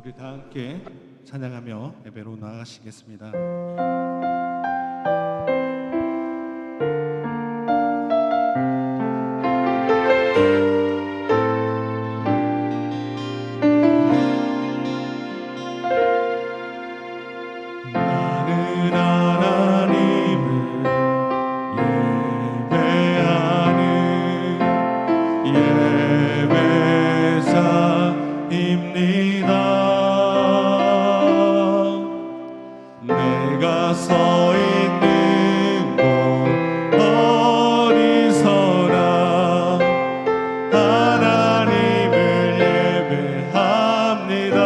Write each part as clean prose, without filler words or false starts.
우리 다 함께 찬양하며 예배로 나아가시겠습니다. 나는 하나님을 예배하는 예배자입니다. 내가 서 있는 곳 어디서나 하나님을 예배합니다.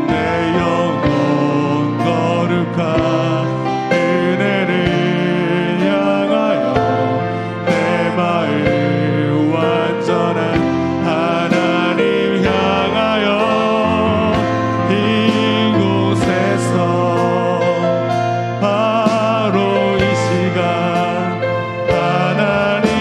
내 영혼 거룩한 그대를 향하여 내 마음 완전한 하나님 향하여 이곳에서 바로 이 시간 하나님을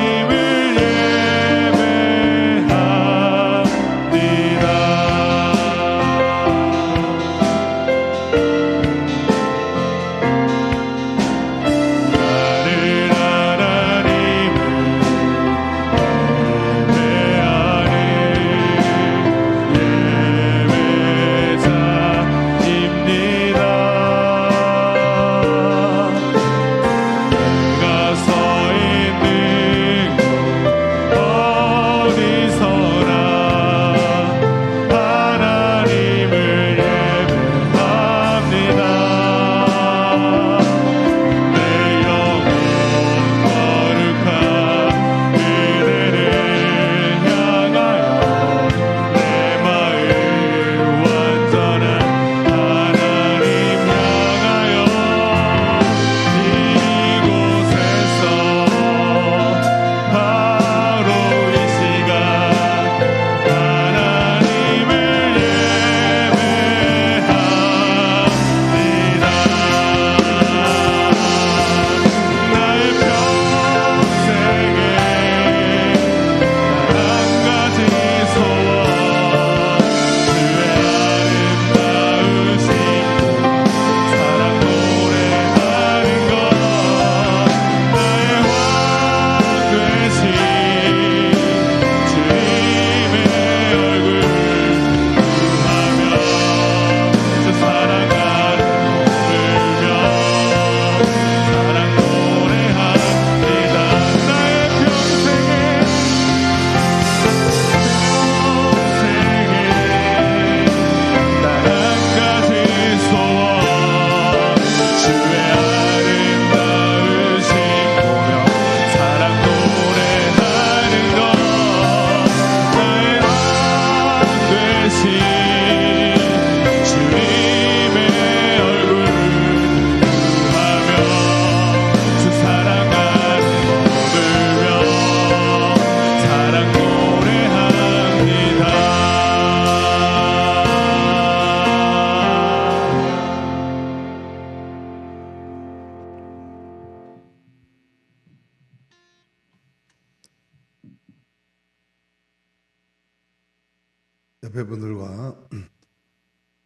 옆에 분들과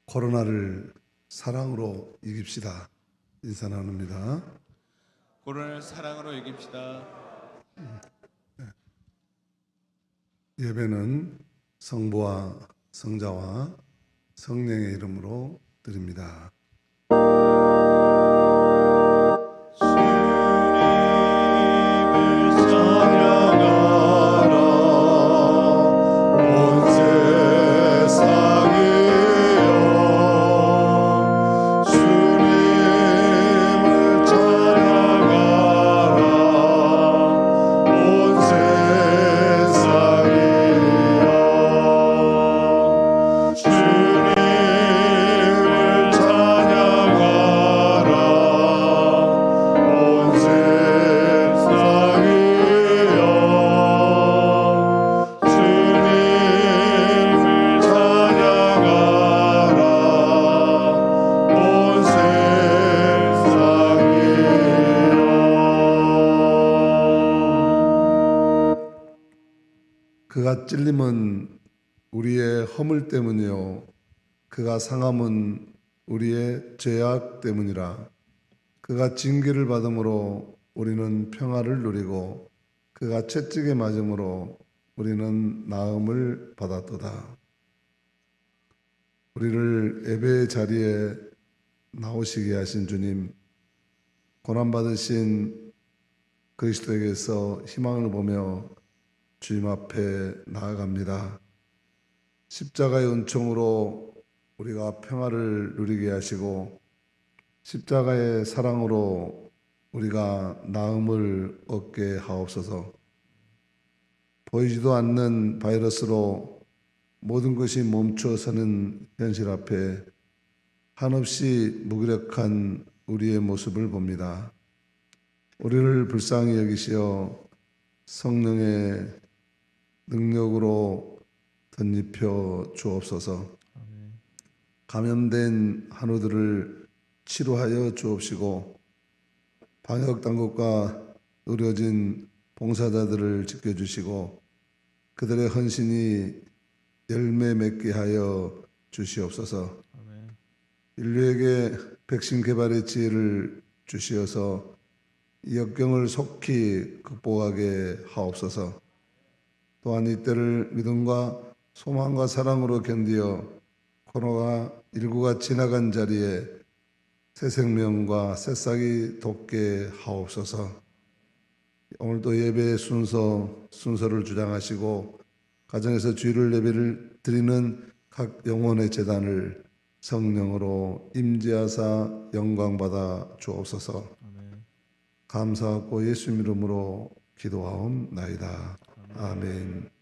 코로나를 사랑으로 이깁시다 인사 나눕니다. 코로나를 사랑으로 이깁시다. 예배는 성부와 성자와 성령의 이름으로 드립니다. 주님을 찬양하라 온 세상이여 주님을 찬양하라 온 세상이여 주님을 찬양하라 온 세상이여 주님을 찬양하라 온 세상이여. 그가 찔림은 우리의 허물 때문이요 그가 상함은 우리의 죄악 때문이라. 그가 징계를 받음으로 우리는 평화를 누리고 그가 채찍에 맞음으로 우리는 나음을 받았도다. 우리를 예배의 자리에 나오시게 하신 주님, 고난받으신 그리스도에게서 희망을 보며 주님 앞에 나아갑니다. 십자가의 은총으로 우리가 평화를 누리게 하시고 십자가의 사랑으로 우리가 나음을 얻게 하옵소서. 보이지도 않는 바이러스로 모든 것이 멈춰서는 현실 앞에 한없이 무기력한 우리의 모습을 봅니다. 우리를 불쌍히 여기시어 성령의 능력으로 덧입혀 주옵소서. 감염된 한우들을 치료하여 주옵시고 방역당국과 의료진 봉사자들을 지켜주시고 그들의 헌신이 열매 맺게 하여 주시옵소서. 인류에게 백신 개발의 지혜를 주시어서 이 역경을 속히 극복하게 하옵소서. 또한 이때를 믿음과 소망과 사랑으로 견디어 코로나19가 지나간 자리에 새 생명과 새싹이 돋게 하옵소서. 오늘도 예배의 순서를 주장하시고 가정에서 주일을 예배를 드리는 각 영혼의 재단을 성령으로 임재하사 영광받아 주옵소서. 감사하고 예수 이름으로 기도하옵나이다. 아멘.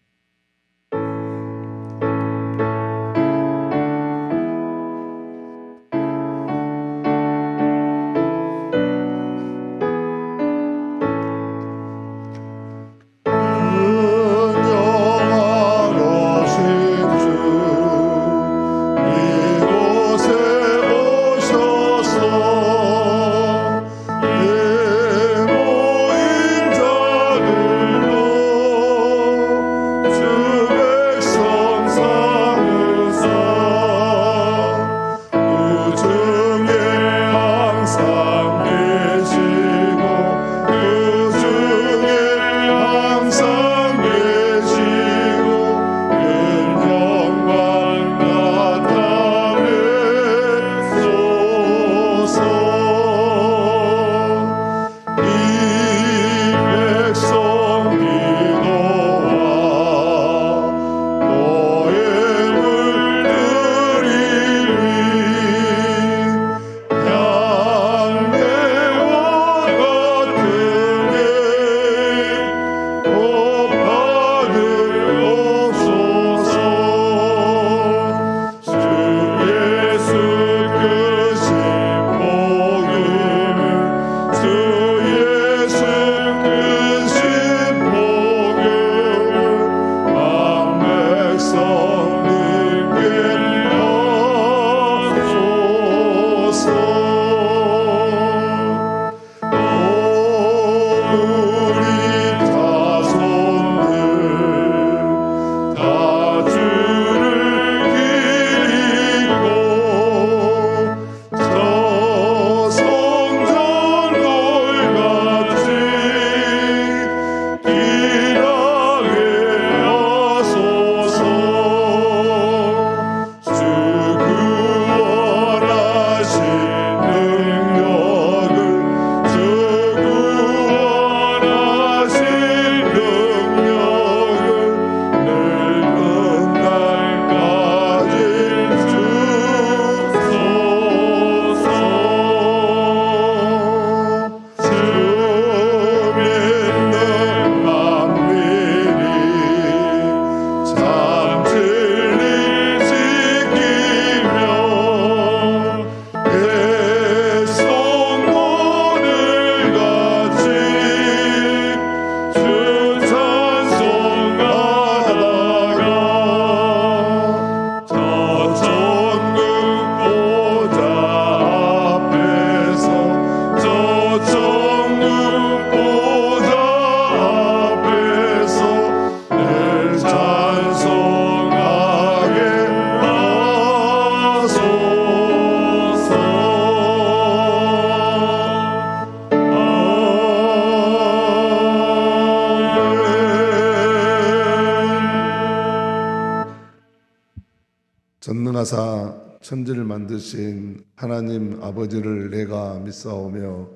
천지를 만드신 하나님 아버지를 내가 믿사오며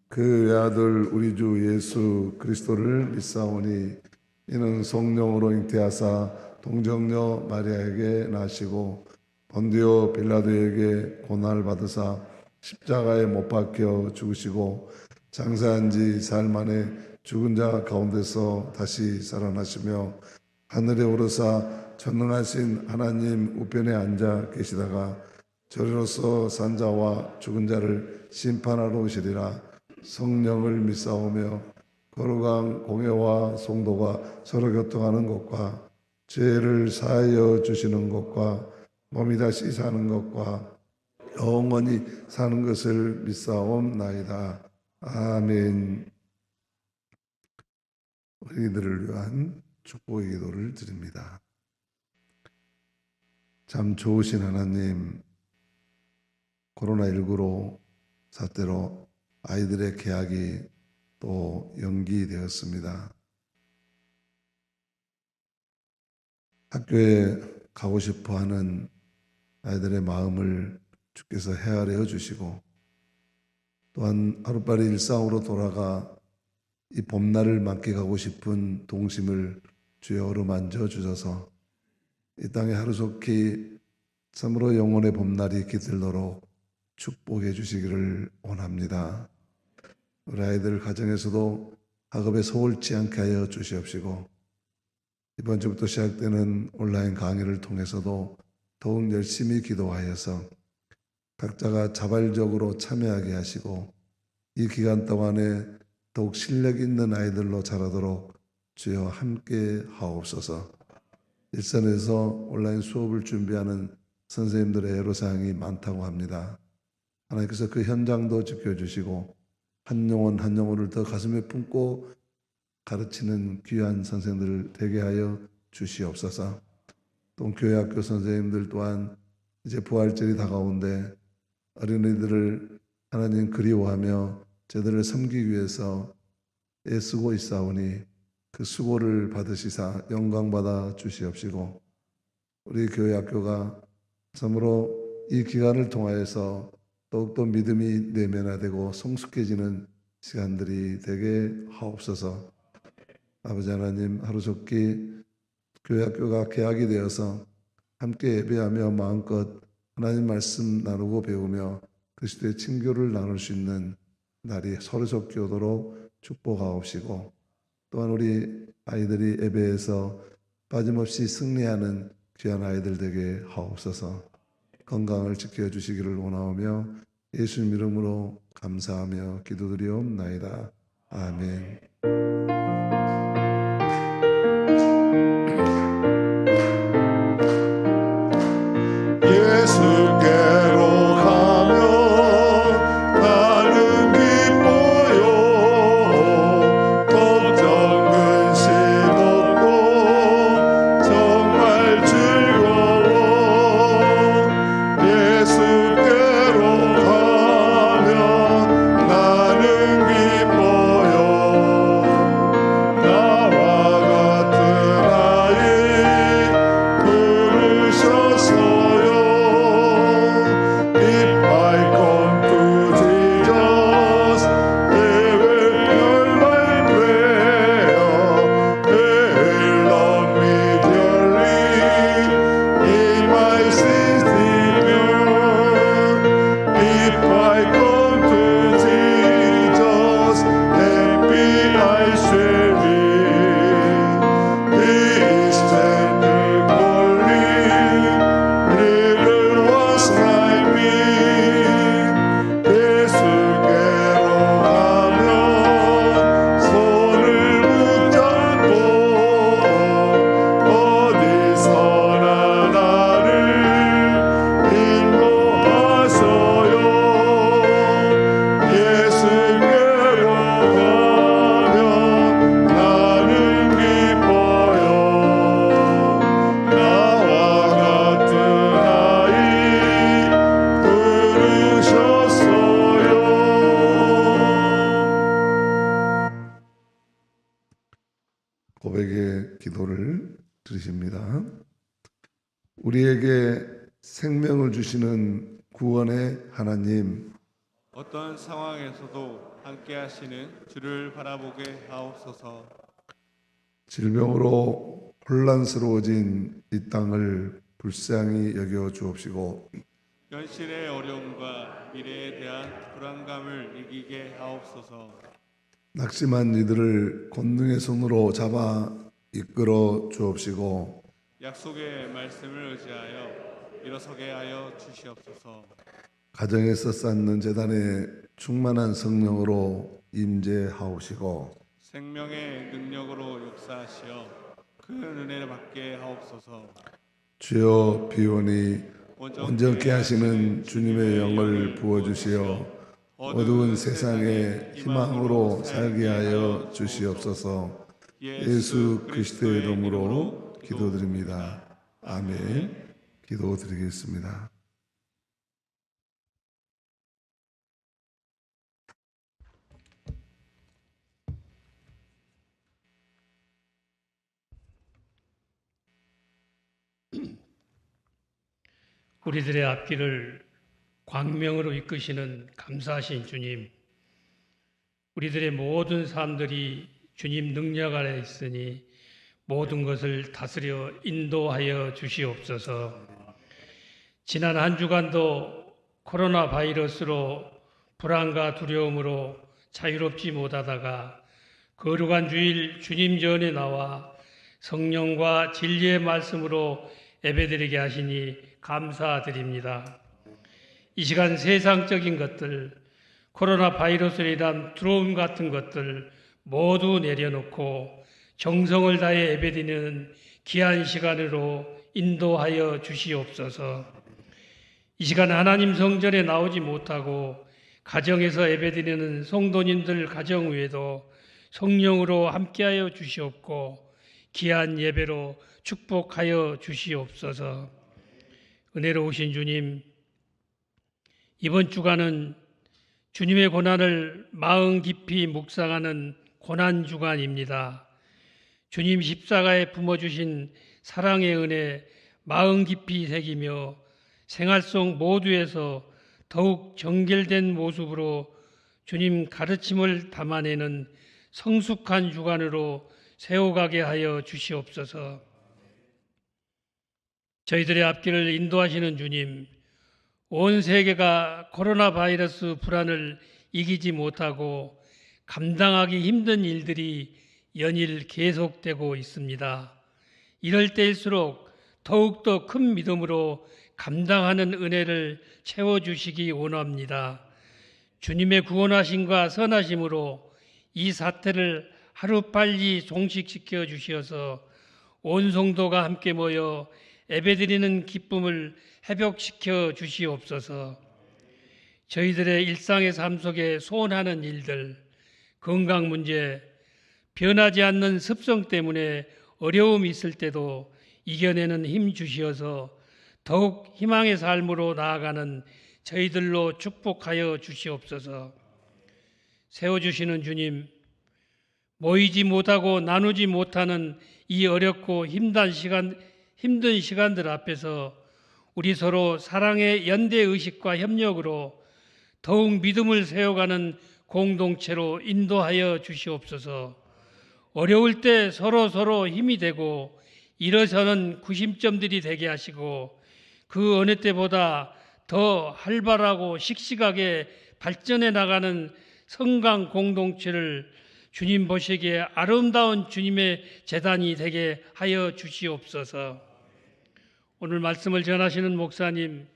그 외아들 우리 주 예수 그리스도를 믿사오니 이는 성령으로 잉태하사 동정녀 마리아에게 나시고 본디오 빌라도에게 고난을 받으사 십자가에 못 박혀 죽으시고 장사한 지 사흘 만에 죽은 자 가운데서 다시 살아나시며 하늘에 오르사 전능하신 하나님 우편에 앉아 계시다가 저리로서 산 자와 죽은 자를 심판하러 오시리라. 성령을 믿사오며 거룩한 공회와 성도가 서로 교통하는 것과 죄를 사하여 주시는 것과 몸이 다시 사는 것과 영원히 사는 것을 믿사옵나이다. 아멘. 우리들을 위한 축복의 기도를 드립니다. 참 좋으신 하나님, 코로나19로 사태로 아이들의 개학이 또 연기되었습니다. 학교에 가고 싶어하는 아이들의 마음을 주께서 헤아려 주시고 또한 하루빨리 일상으로 돌아가 이 봄날을 만끽하고 싶은 동심을 주여 어루만져 주셔서 이 땅에 하루속히 참으로 영혼의 봄날이 깃들도록 축복해 주시기를 원합니다. 우리 아이들 가정에서도 학업에 소홀치 않게 하여 주시옵시고 이번 주부터 시작되는 온라인 강의를 통해서도 더욱 열심히 기도하여서 각자가 자발적으로 참여하게 하시고 이 기간 동안에 더욱 실력 있는 아이들로 자라도록 주여 함께 하옵소서. 일선에서 온라인 수업을 준비하는 선생님들의 애로사항이 많다고 합니다. 하나님께서 그 현장도 지켜주시고 한 영혼 한 영혼을 더 가슴에 품고 가르치는 귀한 선생님들을 되게 하여 주시옵소서. 또 교회학교 선생님들 또한 이제 부활절이 다가오는데 어린이들을 하나님 그리워하며 저들을 섬기기 위해서 애쓰고 있사오니 그 수고를 받으시사 영광받아 주시옵시고 우리 교회학교가 참으로 이 기간을 통하여서 더욱더 믿음이 내면화되고 성숙해지는 시간들이 되게 하옵소서. 아버지 하나님, 하루속히 교회학교가 개학이 되어서 함께 예배하며 마음껏 하나님 말씀 나누고 배우며 그리스도의 친교를 나눌 수 있는 날이 서로속히 오도록 축복하옵시고 또한 우리 아이들이 예배에서 빠짐없이 승리하는 귀한 아이들 되게 하옵소서. 건강을 지켜주시기를 원하오며 예수님 이름으로 감사하며 기도드리옵나이다. 아멘. 예수께로 가면 나는 기뻐요. 걱정 근심 없고 정말 즐거워. 예수께로 가면 나는 기뻐요. 나와 같은 아이 부르셨어요. If I come to Jesus, He will hear my prayer. He'll love me dearly in my sins If I come to Jesus, happy I shall be. He is gentle, calling little ones like me. 예수께로 가면 손을 붙잡고 어디서나 나를 인도하셔요. 예수께로 가면 나는 기뻐요. 나와 같은 아이 부르셨어요. 고백의 기도를 드리십니다. 우리에게 생명을 주신 주시는 구원의 하나님, 어떤 상황에서도 함께 하시는 주를 바라보게 하옵소서. 질병으로 혼란스러워진 이 땅을 불쌍히 여겨 주옵시고 현실의 어려움과 미래에 대한 불안감을 이기게 하옵소서. 낙심한 이들을 권능의 손으로 잡아 이끌어 주옵시고 약속의 말씀을 의지하여 일어서게 하여 주시옵소서. 가정에서 쌓는 재단에 충만한 성령으로 임재하옵시고 생명의 능력으로 역사하시어 큰 은혜를 받게 하옵소서. 주여 비오니 온전케 하시는 주님의 영을 부어주시어 어두운 세상에 희망으로 살게 하여 주시옵소서. 예수 그리스도의 이름으로 기도드립니다. 아멘. 기도드리겠습니다. 우리들의 앞길을 광명으로 이끄시는 감사하신 주님, 우리들의 모든 삶들이 주님 능력 아래 있으니 모든 것을 다스려 인도하여 주시옵소서. 지난 한 주간도 코로나 바이러스로 불안과 두려움으로 자유롭지 못하다가 거룩한 주일 주님 전에 나와 성령과 진리의 말씀으로 예배드리게 하시니 감사드립니다. 이 시간 세상적인 것들, 코로나 바이러스에 대한 두려움 같은 것들 모두 내려놓고 정성을 다해 예배드리는 귀한 시간으로 인도하여 주시옵소서. 이 시간 하나님 성전에 나오지 못하고 가정에서 예배드리는 성도님들 가정 외에도 성령으로 함께하여 주시옵고 귀한 예배로 축복하여 주시옵소서. 은혜로우신 주님, 이번 주간은 주님의 고난을 마음 깊이 묵상하는 고난 주간입니다. 주님 십자가에 품어주신 사랑의 은혜 마음 깊이 새기며 생활 속 모두에서 더욱 정결된 모습으로 주님 가르침을 담아내는 성숙한 주간으로 세워가게 하여 주시옵소서. 저희들의 앞길을 인도하시는 주님, 온 세계가 코로나 바이러스 불안을 이기지 못하고 감당하기 힘든 일들이 연일 계속되고 있습니다. 이럴 때일수록 더욱더 큰 믿음으로 감당하는 은혜를 채워주시기 원합니다. 주님의 구원하심과 선하심으로 이 사태를 하루빨리 종식시켜 주시어서 온 성도가 함께 모여 예배드리는 기쁨을 회복시켜 주시옵소서. 저희들의 일상의 삶 속에 소원하는 일들, 건강 문제, 변하지 않는 습성 때문에 어려움이 있을 때도 이겨내는 힘 주시어서 더욱 희망의 삶으로 나아가는 저희들로 축복하여 주시옵소서. 세워주시는 주님, 모이지 못하고 나누지 못하는 이 어렵고 힘든 시간들 앞에서 우리 서로 사랑의 연대의식과 협력으로 더욱 믿음을 세워가는 공동체로 인도하여 주시옵소서. 어려울 때 서로 힘이 되고 일어서는 구심점들이 되게 하시고 그 어느 때보다 더 활발하고 씩씩하게 발전해 나가는 성강 공동체를 주님 보시기에 아름다운 주님의 재단이 되게 하여 주시옵소서. 오늘 말씀을 전하시는 목사님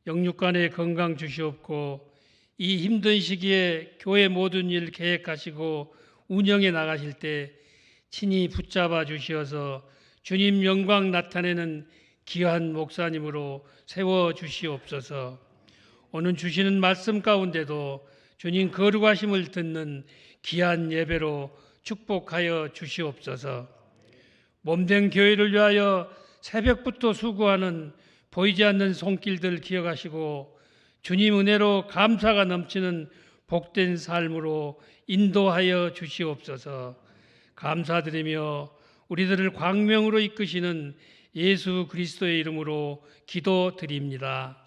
영육간의 건강 주시옵고 이 힘든 시기에 교회 모든 일 계획하시고 운영해 나가실 때 친히 붙잡아 주시어서 주님 영광 나타내는 귀한 목사님으로 세워 주시옵소서. 오늘 주시는 말씀 가운데도 주님 거룩하심을 듣는 귀한 예배로 축복하여 주시옵소서. 몸된 교회를 위하여 새벽부터 수고하는 보이지 않는 손길들 기억하시고 주님 은혜로 감사가 넘치는 복된 삶으로 인도하여 주시옵소서. 감사드리며 우리들을 광명으로 이끄시는 예수 그리스도의 이름으로 기도드립니다.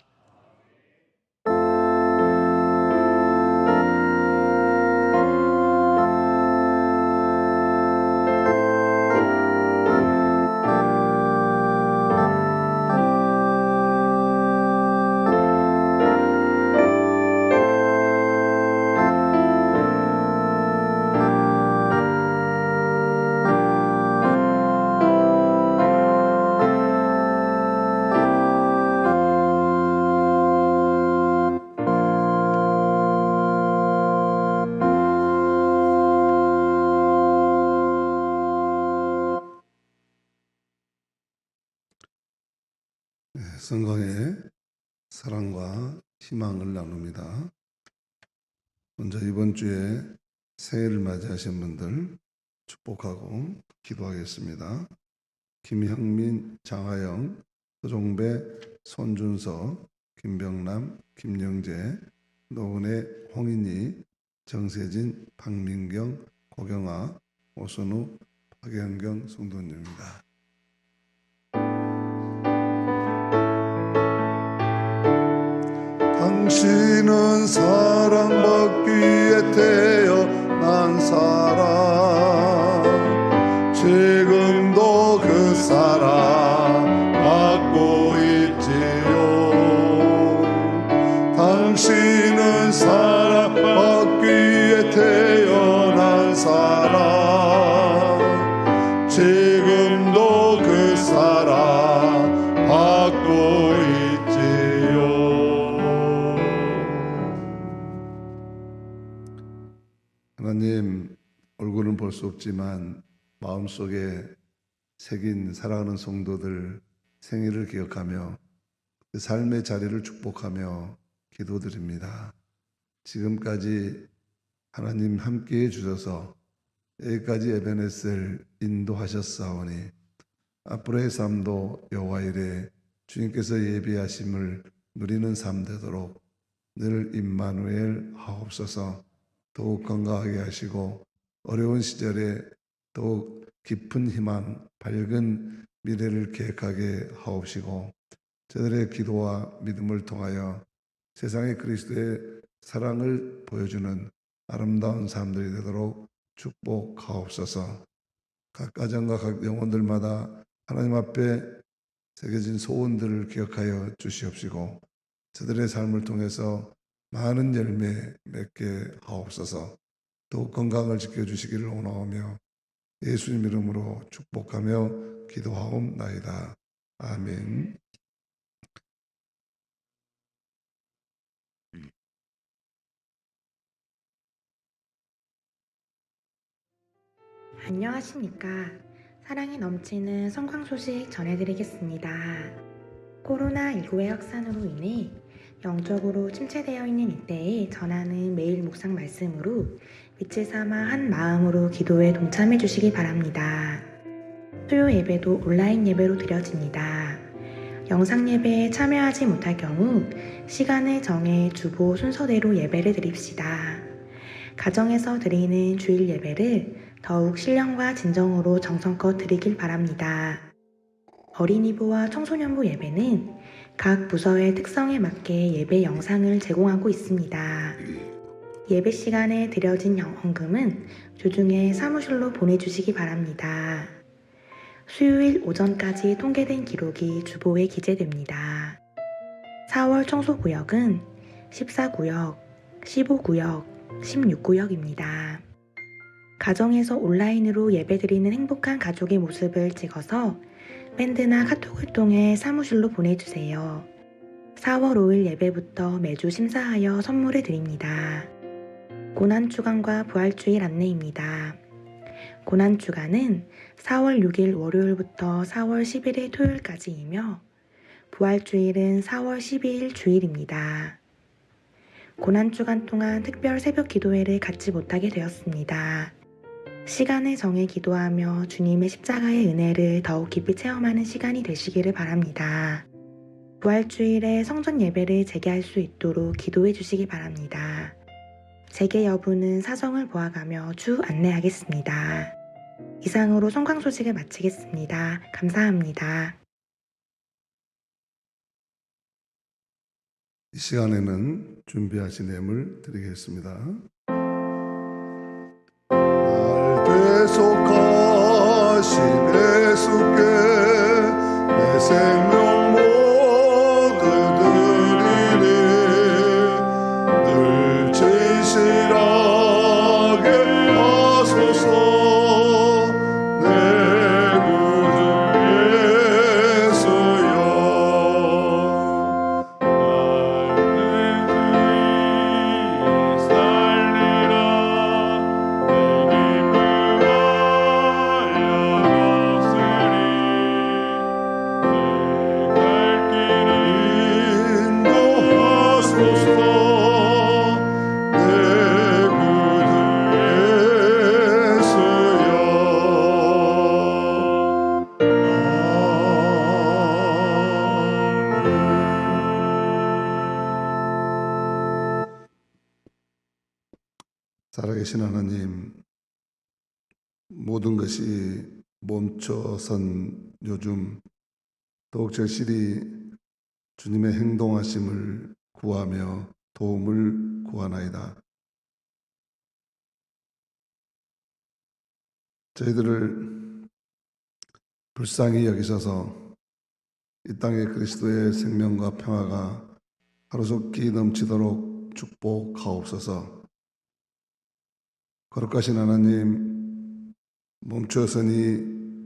성강의 사랑과 희망을 나눕니다. 먼저 이번 주에 새해를 맞이하신 분들 축복하고 기도하겠습니다. 김형민, 장하영, 서종배, 손준서, 김병남, 김영재, 노은혜, 홍인희, 정세진, 박민경, 고경아, 오선우, 박현경 성도님입니다. 당신은 사랑받기 위해 태어난 사람, 지금도 그 사랑 받고 있지요. 당신은 사랑받기 위해 태어난 사람, 지금도 그 사랑 받고 있지요. 하나님 얼굴은 볼 수 없지만 마음속에 새긴 사랑하는 성도들 생일을 기억하며 그 삶의 자리를 축복하며 기도드립니다. 지금까지 하나님 함께해 주셔서 여기까지 에베네셀 인도하셨사오니 앞으로의 삶도 여호와 이레 주님께서 예비하심을 누리는 삶 되도록 늘 임마누엘 하옵소서. 더욱 건강하게 하시고 어려운 시절에 더욱 깊은 희망, 밝은 미래를 계획하게 하옵시고 저들의 기도와 믿음을 통하여 세상에 그리스도의 사랑을 보여주는 아름다운 삶들이 되도록 축복하옵소서. 각 가정과 각 영혼들마다 하나님 앞에 새겨진 소원들을 기억하여 주시옵시고 저들의 삶을 통해서 많은 열매 맺게 하옵소서. 더욱 건강을 지켜주시기를 원하오며 예수님 이름으로 축복하며 기도하옵나이다. 아멘. 안녕하십니까. 사랑이 넘치는 성광 소식 전해드리겠습니다. 코로나19의 확산으로 인해 영적으로 침체되어 있는 이때에 전하는 매일 묵상 말씀으로 빛을 삼아 한 마음으로 기도에 동참해 주시기 바랍니다. 수요 예배도 온라인 예배로 드려집니다. 영상 예배에 참여하지 못할 경우 시간을 정해 주보 순서대로 예배를 드립시다. 가정에서 드리는 주일 예배를 더욱 신령과 진정으로 정성껏 드리길 바랍니다. 어린이부와 청소년부 예배는 각 부서의 특성에 맞게 예배 영상을 제공하고 있습니다. 예배 시간에 드려진 헌금은 주중에 사무실로 보내주시기 바랍니다. 수요일 오전까지 통계된 기록이 주보에 기재됩니다. 4월 청소구역은 14구역, 15구역, 16구역입니다. 가정에서 온라인으로 예배드리는 행복한 가족의 모습을 찍어서 밴드나 카톡을 통해 사무실로 보내주세요. 4월 5일 예배부터 매주 심사하여 선물을 드립니다. 고난주간과 부활주일 안내입니다. 고난주간은 4월 6일 월요일부터 4월 11일 토요일까지이며 부활주일은 4월 12일 주일입니다. 고난주간 동안 특별 새벽 기도회를 갖지 못하게 되었습니다. 시간을 정해 기도하며 주님의 십자가의 은혜를 더욱 깊이 체험하는 시간이 되시기를 바랍니다. 부활주일에 성전 예배를 재개할 수 있도록 기도해 주시기 바랍니다. 재개 여부는 사정을 보아가며 추후 안내하겠습니다. 이상으로 성광 소식을 마치겠습니다. 감사합니다. 이 시간에는 준비하신 예물 드리겠습니다. 계속하신 예수께 내 생명 모두 드리리. 늘 진실하게 하소서. 내 구주 예수여. 살리라. 내 기쁨 알려갔으리. 내 구주 예수여. 살아계신 하나님, 모든 것이 멈춰선 요즘 더욱 절실히 주님의 행동하심을 구하며 도움을 구하나이다. 저희들을 불쌍히 여기셔서 이 땅에 그리스도의 생명과 평화가 하루속히 넘치도록 축복하옵소서. 거룩하신 하나님, 멈추었으니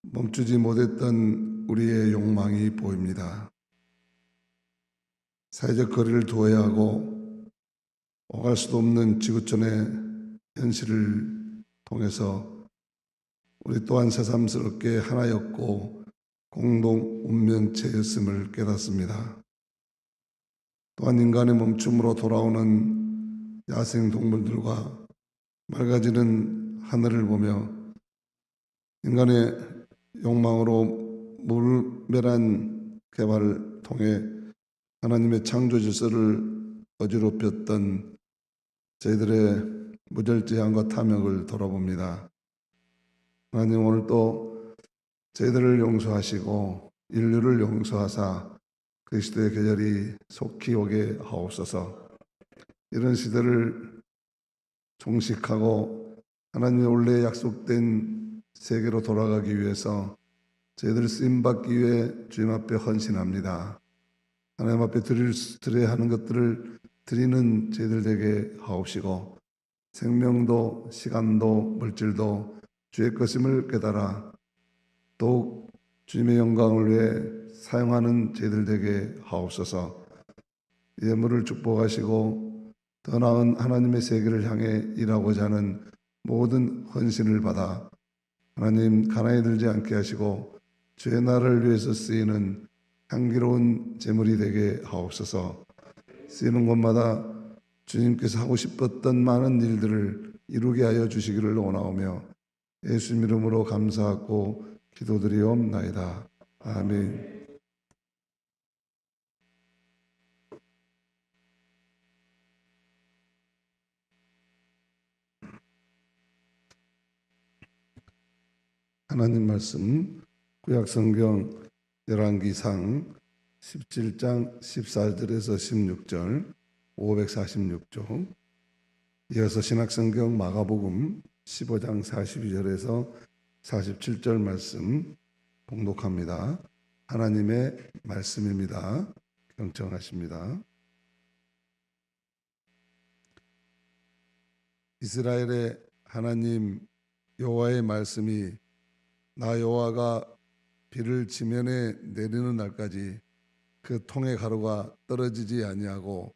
멈추지 못했던 우리의 욕망이 보입니다. 사회적 거리를 두어야 하고 오갈 수도 없는 지구촌의 현실을 통해서 우리 또한 새삼스럽게 하나였고 공동 운명체였음을 깨닫습니다. 또한 인간의 멈춤으로 돌아오는 야생동물들과 맑아지는 하늘을 보며 인간의 욕망으로 물멸한 개발을 통해 하나님의 창조 질서를 어지럽혔던 저희들의 무절제함과 탐욕을 돌아봅니다. 하나님, 오늘 또 저희들을 용서하시고 인류를 용서하사 그리스도의 계절이 속히 오게 하옵소서. 이런 시대를 종식하고 하나님의 원래 약속된 세계로 돌아가기 위해서 저희들 쓰임받기 위해 주님 앞에 헌신합니다. 하나님 앞에 드려야 하는 것들을 드리는 저희들 되게 하옵시고 생명도 시간도 물질도 주의 것임을 깨달아 더욱 주님의 영광을 위해 사용하는 저희들 되게 하옵소서. 예물을 축복하시고 더 나은 하나님의 세계를 향해 일하고자 하는 모든 헌신을 받아 하나님 가난에 들지 않게 하시고 주의 나라를 위해서 쓰이는 향기로운 제물이 되게 하옵소서. 쓰이는 곳마다 주님께서 하고 싶었던 많은 일들을 이루게 하여 주시기를 원하오며 예수님 이름으로 감사하고 기도드리옵나이다. 아멘. 하나님 말씀 구약성경 열왕기상 17장 14절에서 16절 546쪽, 이어서 신약성경 마가복음 15장 42절에서 47절 말씀 봉독합니다. 하나님의 말씀입니다. 경청하십니다. 이스라엘의 하나님 여호와의 말씀이 나 여호와가 비를 지면에 내리는 날까지 그 통의 가루가 떨어지지 아니하고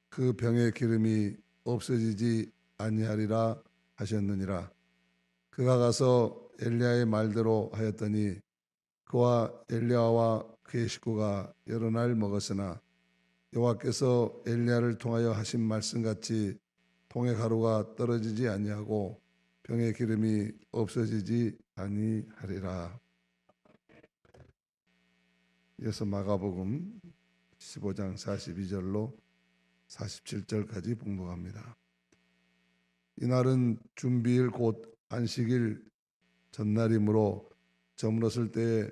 그 병의 기름이 없어지지 아니하리라 하셨느니라. 그가 가서 엘리야의 말대로 하였더니 그와 엘리야와 그의 식구가 여러 날 먹었으나 여호와께서 엘리야를 통하여 하신 말씀같이 통의 가루가 떨어지지 아니하고 병의 기름이 없어지지 아니하리라. 이어서 마가복음 15장 42절로 47절까지 봉독합니다. 이날은 준비일 곧 안식일 전날이므로 저물었을 때에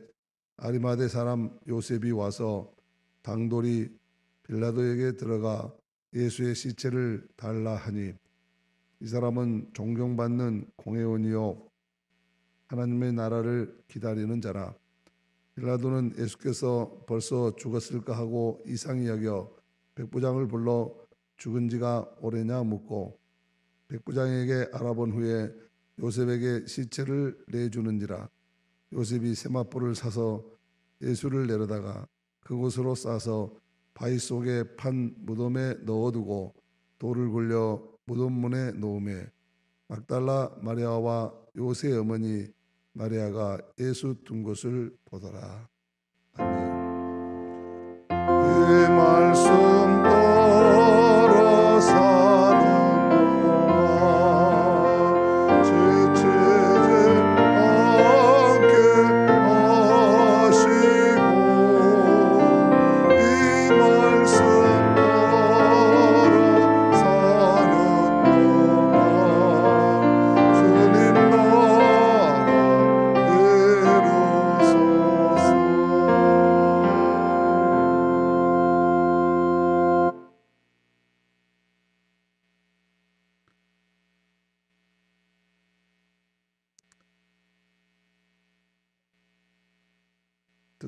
아리마대 사람 요셉이 와서 당돌이 빌라도에게 들어가 예수의 시체를 달라 하니 이 사람은 존경받는 공회원이요 하나님의 나라를 기다리는 자라. 빌라도는 예수께서 벌써 죽었을까 하고 이상히 여겨 백부장을 불러 죽은 지가 오래냐 묻고 백부장에게 알아본 후에 요셉에게 시체를 내주는지라. 요셉이 세마포를 사서 예수를 내려다가 그곳으로 싸서 바위 속에 판 무덤에 넣어두고 돌을 굴려 무덤 문에 놓음에 막달라 마리아와 요새의 어머니 마리아가 예수 둔 것을 보더라. 아멘. 그 말씀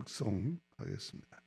득송 하겠습니다.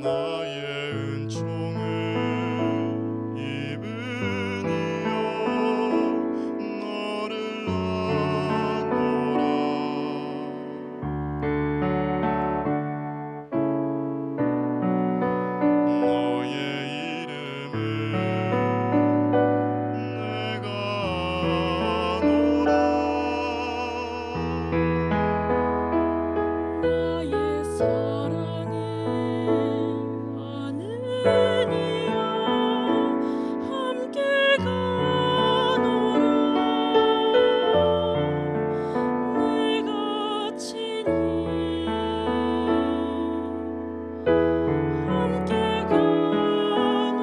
나의 은총을 입으니여 너를 아노라. 너의 이름을 내가 아노라. 나의 사랑을 아느니여 함께 가노라. 내가 친히 함께 가노라.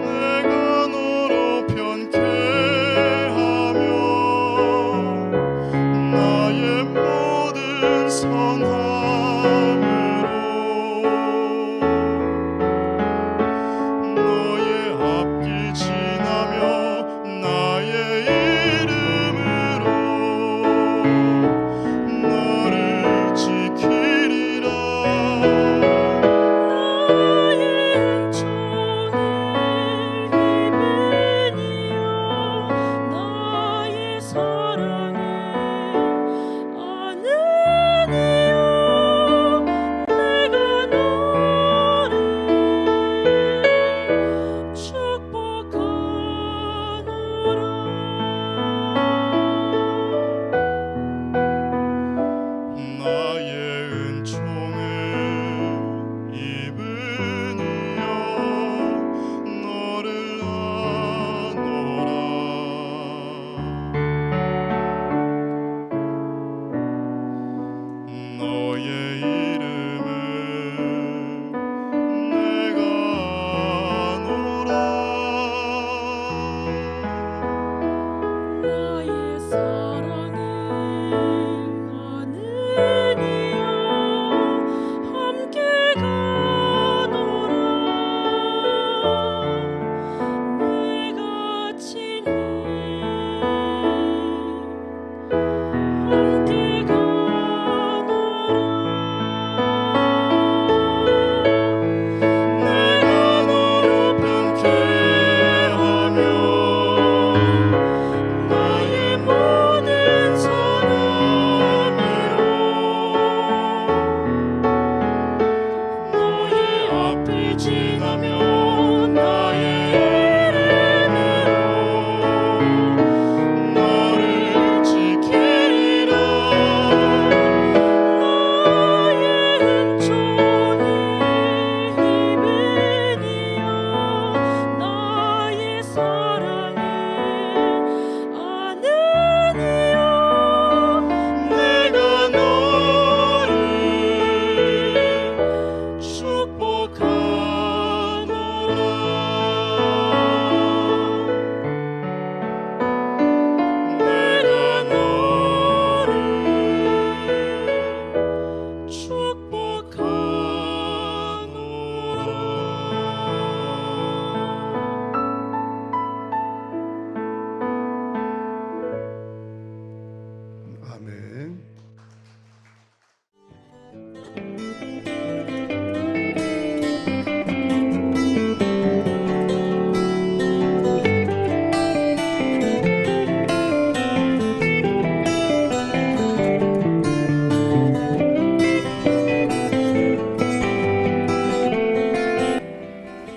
내가 너로 편케하며 나의 모든 선함으로 너의 앞길 지나며 나의 이름으로 너를 지키리라. 나의 은총을 입으니여 나의 사랑을 아느니여 내가 너를 축복하노라. 나의 은총을 입으니여 너를 아노라. 너의 이름을 내가 아노라. 나의 사랑을 아느니여 함께 가노라. 내가 친히 함께 가노라. 내가 너로 편케하며 나의 모든 선함으로 너의 앞을 지나며 나의 이름으로 너를 지키리라. 나의 은총을 입으니여 나의 사랑을 아느니여 내가 너를 축복하노라. 내가 너를 축복하노라. 아멘.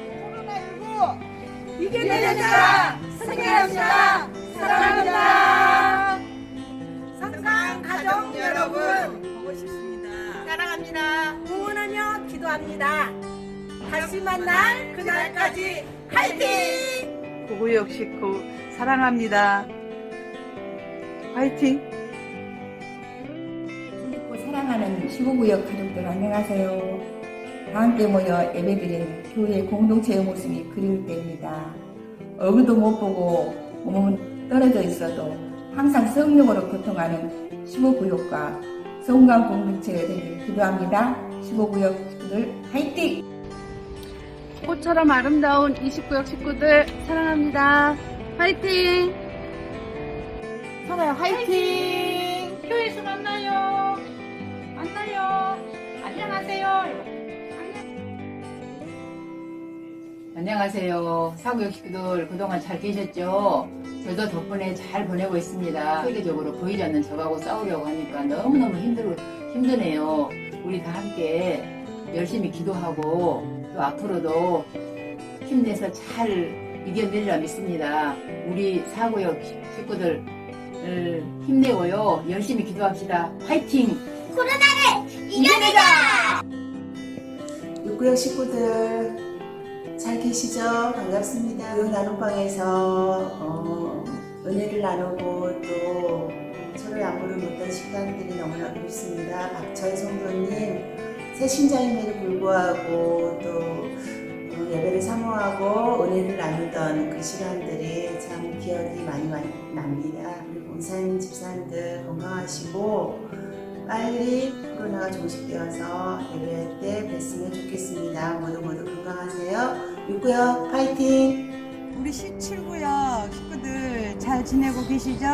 코로나19 이겨내자! 승리합시다! 사랑합니다! 성상 가족 여러분 보고 싶습니다. 사랑합니다. 응원하며 기도합니다. 다시 만날 그날까지 화이팅! 구구역 식구 사랑합니다. 화이팅! 믿고 사랑하는 15구역 가족들 안녕하세요. 다 함께 모여 예배드린 교회 공동체의 모습이 그리울 때입니다. 얼굴도 못 보고 몸은 떨어져 있어도 항상 성령으로 교통하는 15구역과 성강 공동체가 되길 기도합니다. 15구역 식구들 화이팅! 꽃처럼 아름다운 29역 식구들 사랑합니다. 화이팅! 성아야 화이팅! 교회에서 만나요. 안녕하세요. 안녕하세요. 사구역 식구들 그동안 잘 계셨죠? 저도 덕분에 잘 보내고 있습니다. 세계적으로 보이지 않는 적하고 싸우려고 하니까 너무너무 힘드네요. 우리 다 함께 열심히 기도하고 또 앞으로도 힘내서 잘 이겨내리라 믿습니다. 우리 사구역 식구들 힘내고요. 열심히 기도합시다. 화이팅! 코로나를 이겨내자! 6구역 식구들 잘 계시죠? 반갑습니다. 그 나눔방에서 은혜를 나누고 또 서로의 안부를 묻던 시간들이 너무나 그립습니다. 박철 성도님 새신자임에도 불구하고 또 예배를 사모하고 은혜를 나누던 그 시간들이 참 기억이 많이 납니다. 그리고 원사님 집사님들 건강하시고 빨리 코로나가 종식되어서 예배할 때 뵀으면 좋겠습니다. 모두 건강하세요. 6구역 파이팅! 우리 17구역 식구들 잘 지내고 계시죠?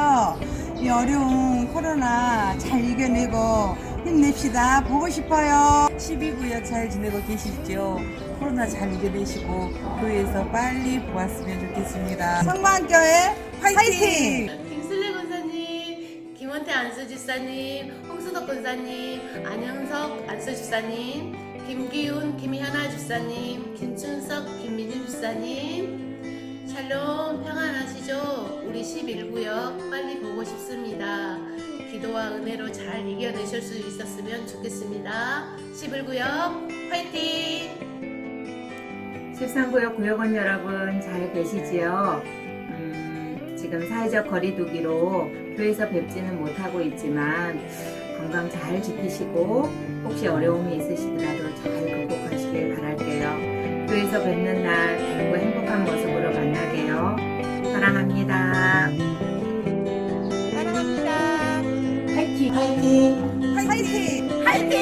이 어려운 코로나 잘 이겨내고 힘냅시다. 보고 싶어요. 12구역 잘 지내고 계시죠? 코로나 잘 이겨내시고 교회에서 빨리 보았으면 좋겠습니다. 성만교회 화이팅! 김슬래 권사님, 김원태 안수집사님, 홍수덕 권사님, 안영석 안수집사님, 김기훈 김현아 집사님, 김춘석 김민준 집사님, 샬롬 평안하시죠? 우리 11구역 빨리 보고 싶습니다. 기도와 은혜로 잘 이겨내실 수 있었으면 좋겠습니다. 11구역 화이팅! 13구역 구역원 여러분 잘 계시지요? 지금 사회적 거리두기로 교회에서 뵙지는 못하고 있지만 건강 잘 지키시고 혹시 어려움이 있으시더라도 잘 극복하시길 바랄게요. 교회에서 뵙는 날 밝고 행복한 모습으로 만나게요. 사랑합니다. 화이팅! 화이팅! 화이팅! 화이팅!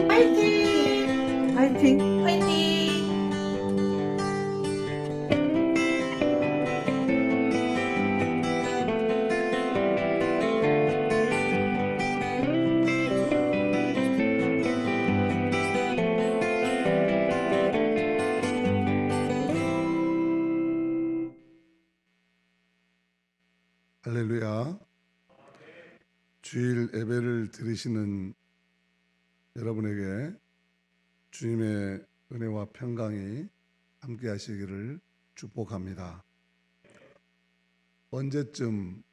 화이팅! 화이팅! 할렐루야. 주일 예배를 드리시는 여러분에게 주님의 은혜와 평강이 함께 하시기를 축복합니다. 언제쯤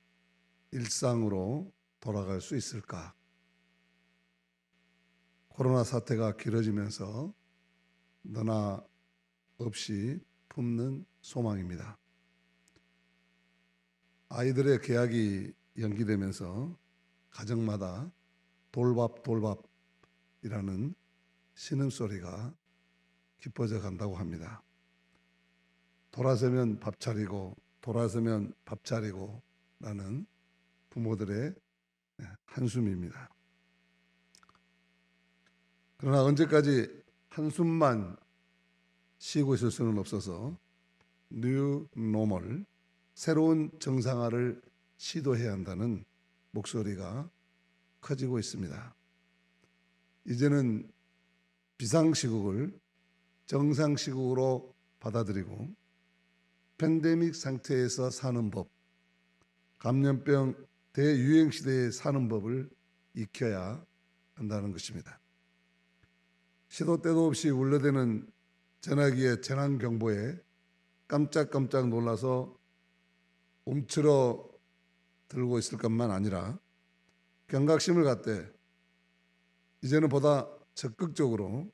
일상으로 돌아갈 수 있을까? 코로나 사태가 길어지면서 너나 없이 품는 소망입니다. 아이들의 개학이 연기되면서 가정마다 돌밥이라는 신음소리가 깊어져 간다고 합니다. 돌아서면 밥 차리고 돌아서면 밥 차리고 라는 부모들의 한숨입니다. 그러나 언제까지 한숨만 쉬고 있을 수는 없어서 뉴 노멀, 새로운 정상화를 시도해야 한다는 목소리가 커지고 있습니다. 이제는 비상시국을 정상시국으로 받아들이고 팬데믹 상태에서 사는 법, 감염병 대유행 시대에 사는 법을 익혀야 한다는 것입니다. 시도 때도 없이 울려대는 전화기의 재난경보에 깜짝깜짝 놀라서 움츠러 들고 있을 것만 아니라 경각심을 갖되 이제는 보다 적극적으로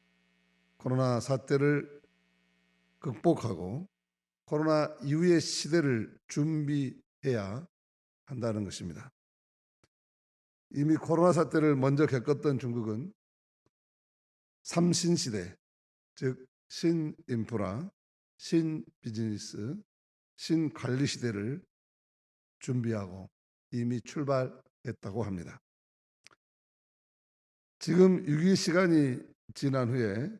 코로나 사태를 극복하고 코로나 이후의 시대를 준비해야 한다는 것입니다. 이미 코로나 사태를 먼저 겪었던 중국은 3신시대, 즉 신인프라, 신비즈니스, 신관리 시대를 준비하고 이미 출발했다고 합니다. 지금 6일 시간이 지난 후에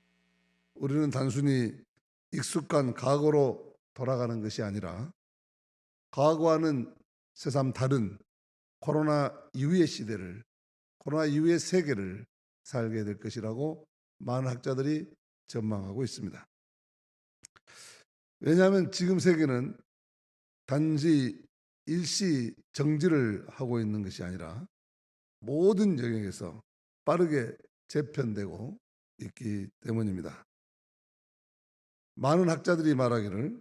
우리는 단순히 익숙한 과거로 돌아가는 것이 아니라 과거와는 새삼 다른 코로나 이후의 시대를, 코로나 이후의 세계를 살게 될 것이라고 많은 학자들이 전망하고 있습니다. 왜냐하면 지금 세계는 단지 일시 정지를 하고 있는 것이 아니라 모든 영역에서 빠르게 재편되고 있기 때문입니다. 많은 학자들이 말하기를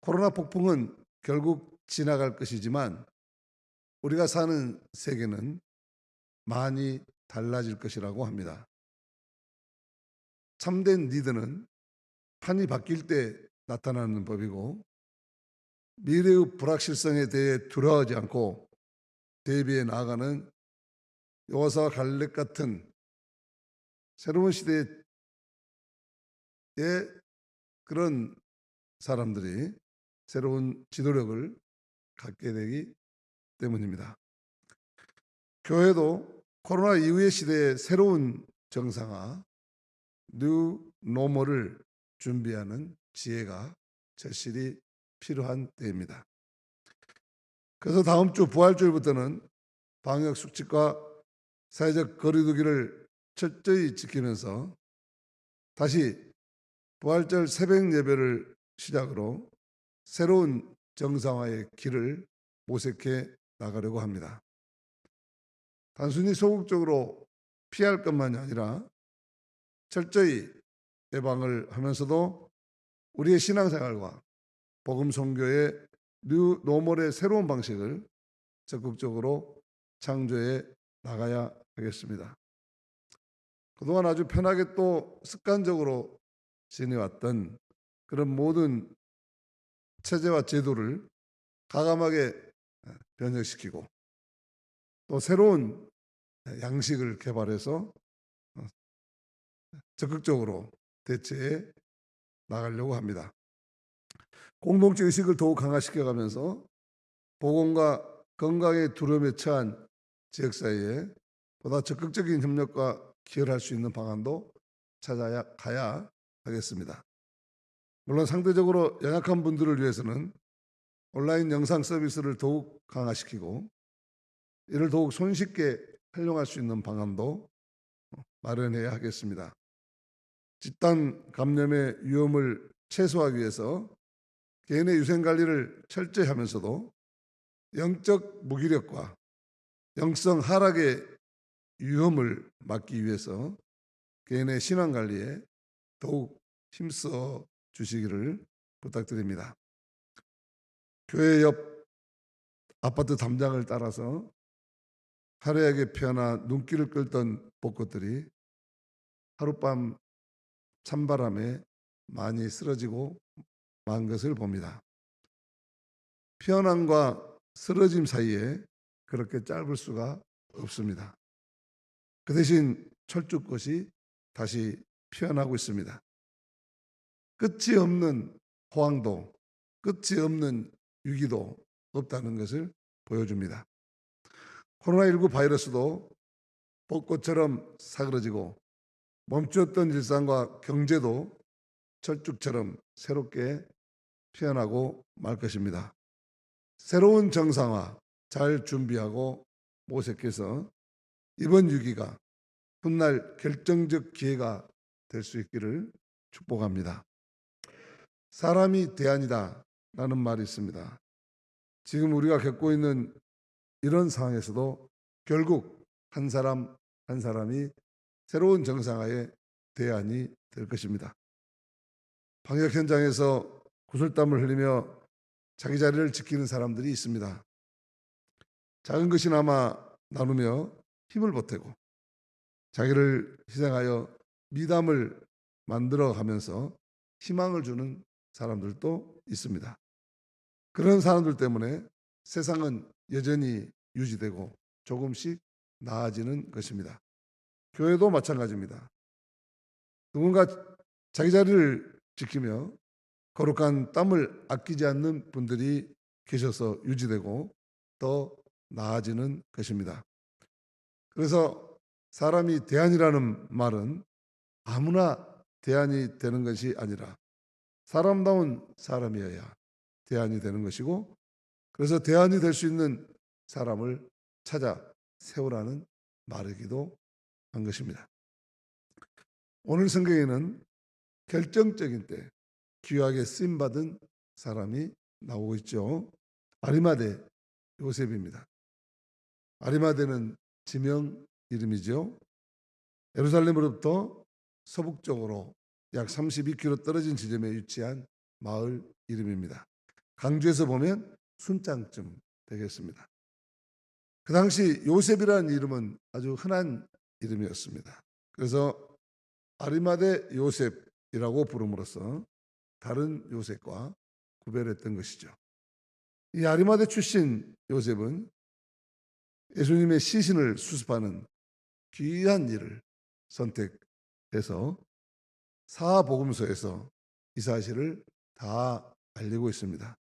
코로나 폭풍은 결국 지나갈 것이지만 우리가 사는 세계는 많이 달라질 것이라고 합니다. 참된 리더는 판이 바뀔 때 나타나는 법이고 미래의 불확실성에 대해 두려워하지 않고 대비해 나아가는 여호사와 갈렙 같은 새로운 시대의 그런 사람들이 새로운 지도력을 갖게 되기 때문입니다. 교회도 코로나 이후의 시대의 새로운 정상화, 뉴 노멀을 준비하는 지혜가 절실히 필요한 때입니다. 그래서 다음 주 부활주일부터는 방역 수칙과 사회적 거리두기를 철저히 지키면서 다시 부활절 새벽 예배를 시작으로 새로운 정상화의 길을 모색해 나가려고 합니다. 단순히 소극적으로 피할 것만이 아니라 철저히 예방을 하면서도 우리의 신앙생활과 복음 선교의 뉴 노멀의 새로운 방식을 적극적으로 창조해 나가야 하겠습니다. 그동안 아주 편하게 또 습관적으로 지내왔던 그런 모든 체제와 제도를 과감하게 변혁시키고 또 새로운 양식을 개발해서 적극적으로 대체해 나가려고 합니다. 공동체 의식을 더욱 강화시켜가면서 보건과 건강의 두려움에 처한 지역사회에 보다 적극적인 협력과 기여할 수 있는 방안도 찾아가야 하겠습니다. 물론 상대적으로 연약한 분들을 위해서는 온라인 영상 서비스를 더욱 강화시키고 이를 더욱 손쉽게 활용할 수 있는 방안도 마련해야 하겠습니다. 집단 감염의 위험을 최소화하기 위해서 개인의 위생관리를 철저히 하면서도 영적 무기력과 영성 하락의 위험을 막기 위해서 개인의 신앙관리에 더욱 힘써 주시기를 부탁드립니다. 교회 옆 아파트 담장을 따라서 화려하게 피어나 눈길을 끌던 벚꽃들이 하룻밤 찬바람에 많이 쓰러지고 만 것을 봅니다. 피어남과 쓰러짐 사이에 그렇게 짧을 수가 없습니다. 그 대신 철쭉꽃이 다시 피어나고 있습니다. 끝이 없는 호황도 끝이 없는 위기도 없다는 것을 보여줍니다. 코로나19 바이러스도 벚꽃처럼 사그러지고 멈추었던 일상과 경제도 철쭉처럼 새롭게 피어나고 말 것입니다. 새로운 정상화 잘 준비하고 모색해서 이번 위기가 훗날 결정적 기회가 될 수 있기를 축복합니다. 사람이 대안이다 라는 말이 있습니다. 지금 우리가 겪고 있는 이런 상황에서도 결국 한 사람 한 사람이 새로운 정상화의 대안이 될 것입니다. 방역 현장에서 구슬땀을 흘리며 자기 자리를 지키는 사람들이 있습니다. 작은 것이나마 나누며 힘을 보태고 자기를 희생하여 미담을 만들어가면서 희망을 주는 사람들도 있습니다. 그런 사람들 때문에 세상은 여전히 유지되고 조금씩 나아지는 것입니다. 교회도 마찬가지입니다. 누군가 자기 자리를 지키며 거룩한 땀을 아끼지 않는 분들이 계셔서 유지되고 더 나아지는 것입니다. 그래서 사람이 대안이라는 말은 아무나 대안이 되는 것이 아니라 사람다운 사람이어야 대안이 되는 것이고, 그래서 대안이 될 수 있는 사람을 찾아 세우라는 말이기도 한 것입니다. 오늘 성경에는 결정적인 때 귀하게 쓰임받은 사람이 나오고 있죠. 아리마대 요셉입니다. 아리마대는 지명 이름이죠. 예루살렘으로부터 서북쪽으로 약 32km 떨어진 지점에 위치한 마을 이름입니다. 강주에서 보면 순창쯤 되겠습니다. 그 당시 요셉이라는 이름은 아주 흔한 이름이었습니다. 그래서 아리마대 요셉이라고 부름으로써 다른 요셉과 구별했던 것이죠. 이 아리마대 출신 요셉은 예수님의 시신을 수습하는 귀한 일을 선택해서 사복음서에서 이 사실을 다 알리고 있습니다.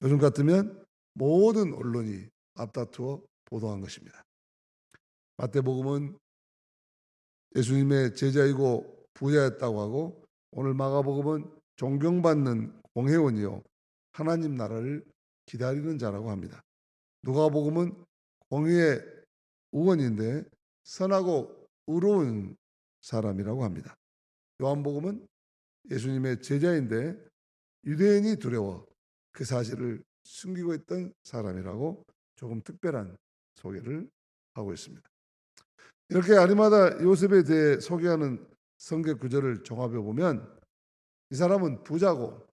요즘 같으면 모든 언론이 앞다투어 보도한 것입니다. 마태복음은 예수님의 제자이고 부자였다고 하고, 오늘 마가복음은 존경받는 공회원이요 하나님 나라를 기다리는 자라고 합니다. 누가복음은 공의의 의원인데 선하고 의로운 사람이라고 합니다. 요한복음은 예수님의 제자인데 유대인이 두려워 그 사실을 숨기고 있던 사람이라고 조금 특별한 소개를 하고 있습니다. 이렇게 아리마다 요셉에 대해 소개하는 성경 구절을 종합해 보면 이 사람은 부자고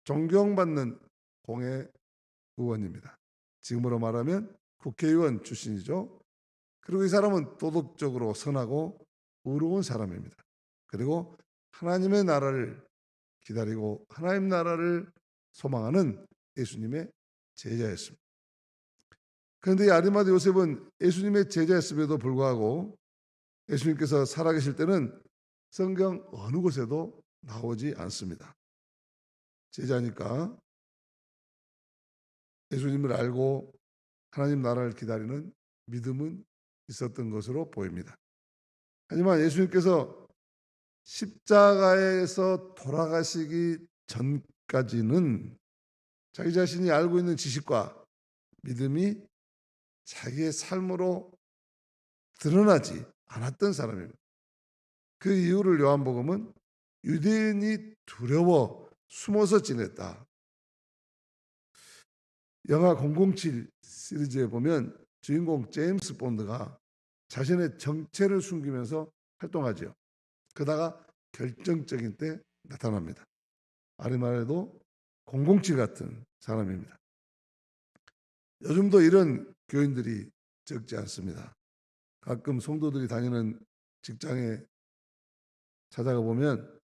존경받는 공회 의원입니다. 지금으로 말하면 국회의원 출신이죠. 그리고 이 사람은 도덕적으로 선하고 의로운 사람입니다. 그리고 하나님의 나라를 기다리고 하나님 나라를 소망하는 예수님의 제자였습니다. 그런데 이 아리마대 요셉은 예수님의 제자였음에도 불구하고 예수님께서 살아계실 때는 성경 어느 곳에도 나오지 않습니다. 제자니까 예수님을 알고 하나님 나라를 기다리는 믿음은 있었던 것으로 보입니다. 하지만 예수님께서 십자가에서 돌아가시기 전까지는 자기 자신이 알고 있는 지식과 믿음이 자기의 삶으로 드러나지 않았던 사람입니다. 그 이유를 요한복음은 유대인이 두려워 숨어서 지냈다. 영화 007 시리즈에 보면 주인공 제임스 본드가 자신의 정체를 숨기면서 활동하죠. 그러다가 결정적인 때 나타납니다. 아리마대도 007 같은 사람입니다. 요즘도 이런 교인들이 적지 않습니다. 가끔 성도들이 다니는 직장에 찾아가 보면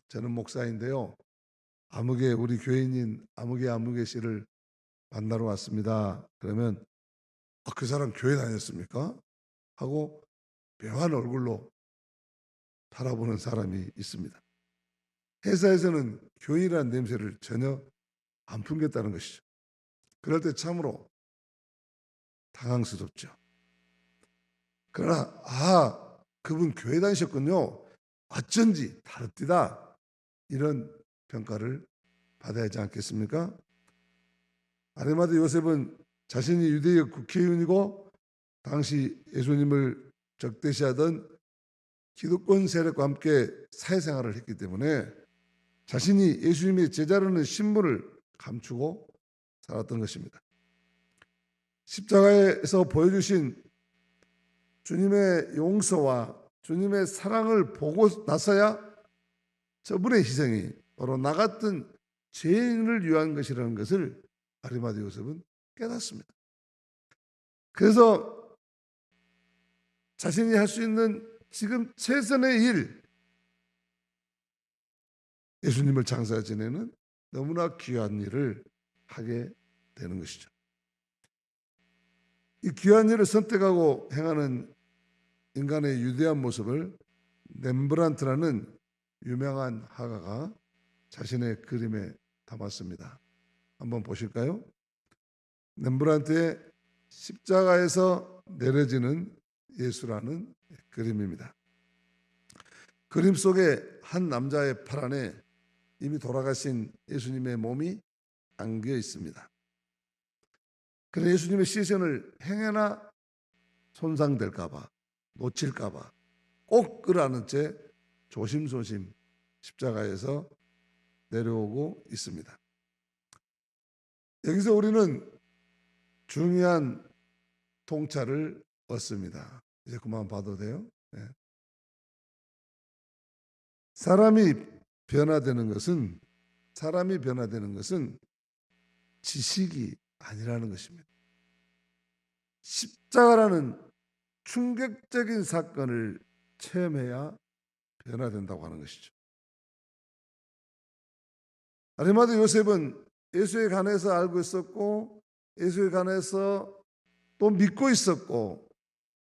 저는 목사인데요, 아무개 우리 교인인 아무개 씨를 만나러 왔습니다. 그러면 그 사람 교회 다녔습니까? 하고 묘한 얼굴로 바라보는 사람이 있습니다. 회사에서는 교인이라는 냄새를 전혀 안 풍겼다는 것이죠. 그럴 때 참으로 당황스럽죠. 그러나 그분 교회 다니셨군요, 어쩐지 다릅디다, 이런 평가를 받아야 하지 않겠습니까? 아리마대 요셉은 자신이 유대의 국회의원이고 당시 예수님을 적대시하던 기득권 세력과 함께 사회생활을 했기 때문에 자신이 예수님의 제자라는 신분을 감추고 살았던 것입니다. 십자가에서 보여주신 주님의 용서와 주님의 사랑을 보고 나서야 저분의 희생이 바로 나 같은 죄인을 위한 것이라는 것을 아리마대 요셉은 깨닫습니다. 그래서 자신이 할 수 있는 지금 최선의 일, 예수님을 장사 지내는 너무나 귀한 일을 하게 되는 것이죠. 이 귀한 일을 선택하고 행하는 인간의 유대한 모습을 렘브란트라는 유명한 화가가 자신의 그림에 담았습니다. 한번 보실까요? 렘브란트의 십자가에서 내려지는 예수라는 그림입니다. 그림 속에 한 남자의 팔 안에 이미 돌아가신 예수님의 몸이 안겨 있습니다. 그래서 예수님의 시선을 행여나 손상될까 봐, 놓칠까 봐 꼭 끌어안은 채 조심조심 십자가에서 내려오고 있습니다. 여기서 우리는 중요한 통찰을 얻습니다. 이제 그만 봐도 돼요. 네. 사람이 변화되는 것은 지식이 아니라는 것입니다. 십자가라는 충격적인 사건을 체험해야 변화된다고 하는 것이죠. 아리마대 요셉은 예수에 관해서 알고 있었고 예수에 관해서 또 믿고 있었고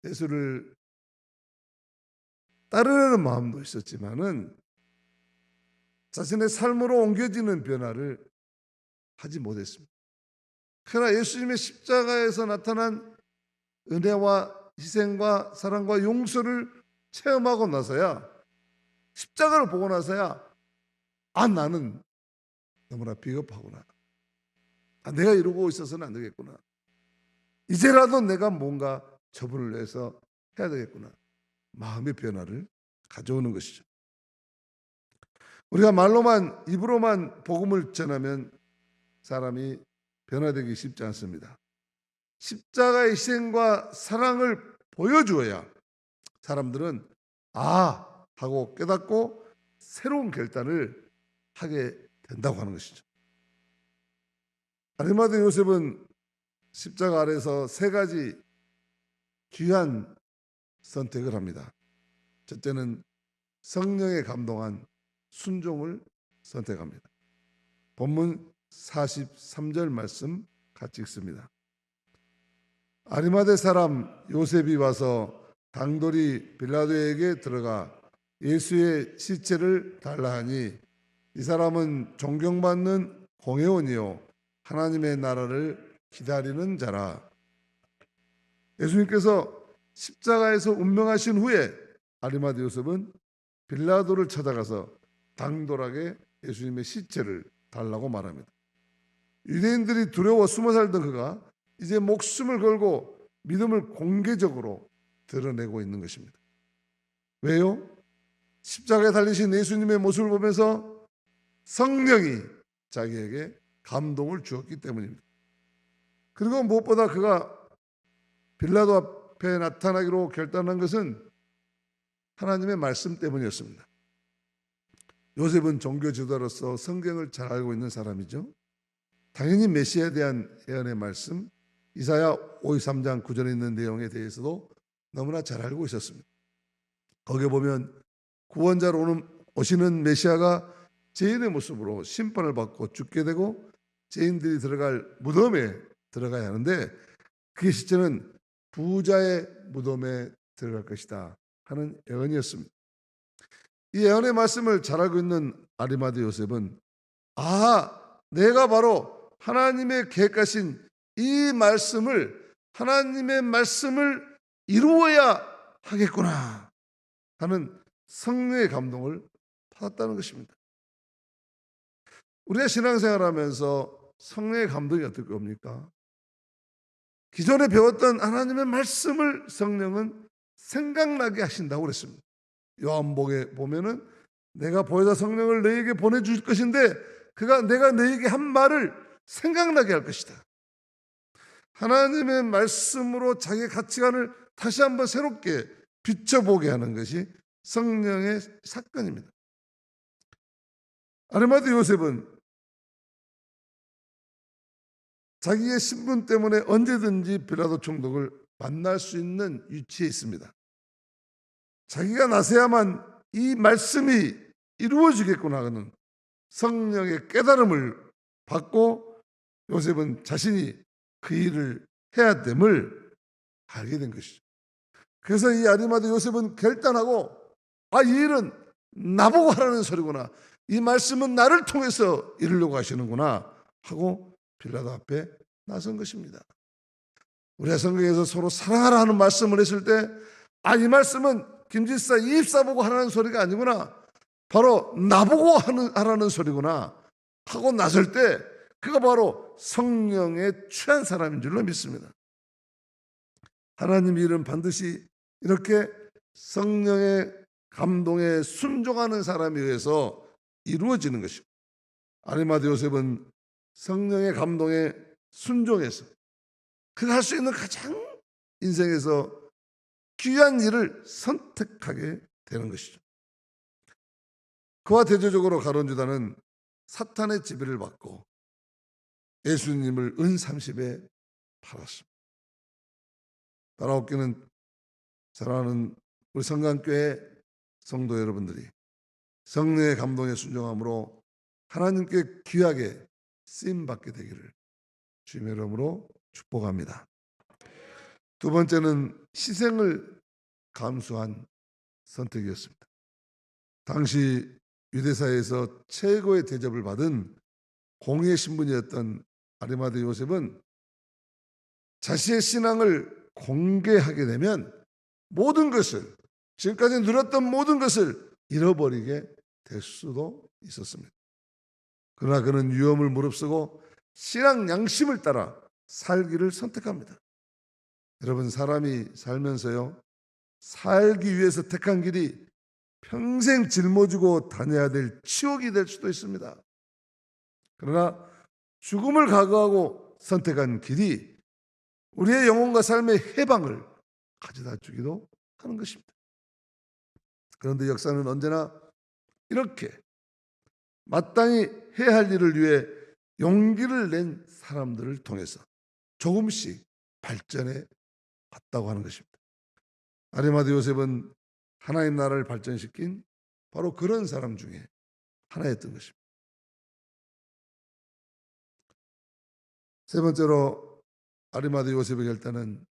예수를 따르려는 마음도 있었지만은 자신의 삶으로 옮겨지는 변화를 하지 못했습니다. 그러나 예수님의 십자가에서 나타난 은혜와 희생과 사랑과 용서를 체험하고 나서야, 십자가를 보고 나서야 나는 너무나 비겁하구나. 내가 이러고 있어서는 안 되겠구나. 이제라도 내가 뭔가 처분을 해서 해야 되겠구나. 마음의 변화를 가져오는 것이죠. 우리가 말로만, 입으로만 복음을 전하면 사람이 변화되기 쉽지 않습니다. 십자가의 희생과 사랑을 보여주어야 사람들은 하고 깨닫고 새로운 결단을 하게 된다고 하는 것이죠. 아리마대 요셉은 십자가 아래서 세 가지 귀한 선택을 합니다. 첫째는 성령에 감동한 순종을 선택합니다. 본문 43절 말씀 같이 읽습니다. 아리마대 사람 요셉이 와서 당돌이 빌라도에게 들어가 예수의 시체를 달라 하니 이 사람은 존경받는 공회원이요 하나님의 나라를 기다리는 자라. 예수님께서 십자가에서 운명하신 후에 아리마대 요셉은 빌라도를 찾아가서 당돌하게 예수님의 시체를 달라고 말합니다. 유대인들이 두려워 숨어 살던 그가 이제 목숨을 걸고 믿음을 공개적으로 드러내고 있는 것입니다. 왜요? 십자가에 달리신 예수님의 모습을 보면서 성령이 자기에게 감동을 주었기 때문입니다. 그리고 무엇보다 그가 빌라도 앞에 나타나기로 결단한 것은 하나님의 말씀 때문이었습니다. 요셉은 종교 지도자로서 성경을 잘 알고 있는 사람이죠. 당연히 메시아에 대한 예언의 말씀, 이사야 53장 9절에 있는 내용에 대해서도 너무나 잘 알고 있었습니다. 거기에 보면 구원자로 오시는 메시아가 죄인의 모습으로 심판을 받고 죽게 되고 죄인들이 들어갈 무덤에 들어가야 하는데 그 시체는 부자의 무덤에 들어갈 것이다 하는 예언이었습니다. 이 예언의 말씀을 잘 알고 있는 아리마대 요셉은 내가 바로 하나님의 계획하신 이 말씀을, 하나님의 말씀을 이루어야 하겠구나 하는 성령의 감동을 받았다는 것입니다. 우리가 신앙생활하면서 성령의 감동이 어떨 겁니까? 기존에 배웠던 하나님의 말씀을 성령은 생각나게 하신다고 그랬습니다. 요한복음에 보면은 내가 보혜사 성령을 너에게 보내줄 것인데 그가 내가 너에게 한 말을 생각나게 할 것이다. 하나님의 말씀으로 자기의 가치관을 다시 한번 새롭게 비춰보게 하는 것이 성령의 사건입니다. 아리마대 요셉은 자기의 신분 때문에 언제든지 빌라도 총독을 만날 수 있는 위치에 있습니다. 자기가 나서야만 이 말씀이 이루어지겠구나 하는 성령의 깨달음을 받고 요셉은 자신이 그 일을 해야 됨을 알게 된 것이죠. 그래서 이 아리마대 요셉은 결단하고 이 일은 나보고 하라는 소리구나. 이 말씀은 나를 통해서 이루려고 하시는구나 하고 빌라도 앞에 나선 것입니다. 우리가 성경에서 서로 사랑하라 하는 말씀을 했을 때 이 말씀은 김집사 이입사 보고 하라는 소리가 아니구나. 바로 나보고 하라는 소리구나 하고 나설 때 그가 바로 성령에 취한 사람인 줄로 믿습니다. 하나님 일은 반드시 이렇게 성령의 감동에 순종하는 사람에 의해서 이루어지는 것이고, 아리마대 요셉은 성령의 감동에 순종해서 그가 할 수 있는 가장 인생에서 귀한 일을 선택하게 되는 것이죠. 그와 대조적으로 가룟 유다는 사탄의 지배를 받고 예수님을 은 30에 팔았습니다. 따라오기는 사랑하는 우리 성강교회 성도 여러분들이 성령의 감동에 순종함으로 하나님께 귀하게 쓰임받게 되기를 주님의 이름으로 축복합니다. 두 번째는 희생을 감수한 선택이었습니다. 당시 유대사회에서 최고의 대접을 받은 공의 신분이었던 아리마대 요셉은 자신의 신앙을 공개하게 되면 모든 것을, 지금까지 누렸던 모든 것을 잃어버리게 될 수도 있었습니다. 그러나 그는 위험을 무릅쓰고 신앙 양심을 따라 살기를 선택합니다. 여러분, 사람이 살면서요, 살기 위해서 택한 길이 평생 짊어지고 다녀야 될 치욕이 될 수도 있습니다. 그러나 죽음을 각오하고 선택한 길이 우리의 영혼과 삶의 해방을 가져다 주기도 하는 것입니다. 그런데 역사는 언제나 이렇게 마땅히 해야 할 일을 위해 용기를 낸 사람들을 통해서 조금씩 발전해 왔다고 하는 것입니다. 아리마대 요셉은 하나님 나라를 발전시킨 바로 그런 사람 중에 하나였던 것입니다. 세 번째로 아리마대 요셉의 결단은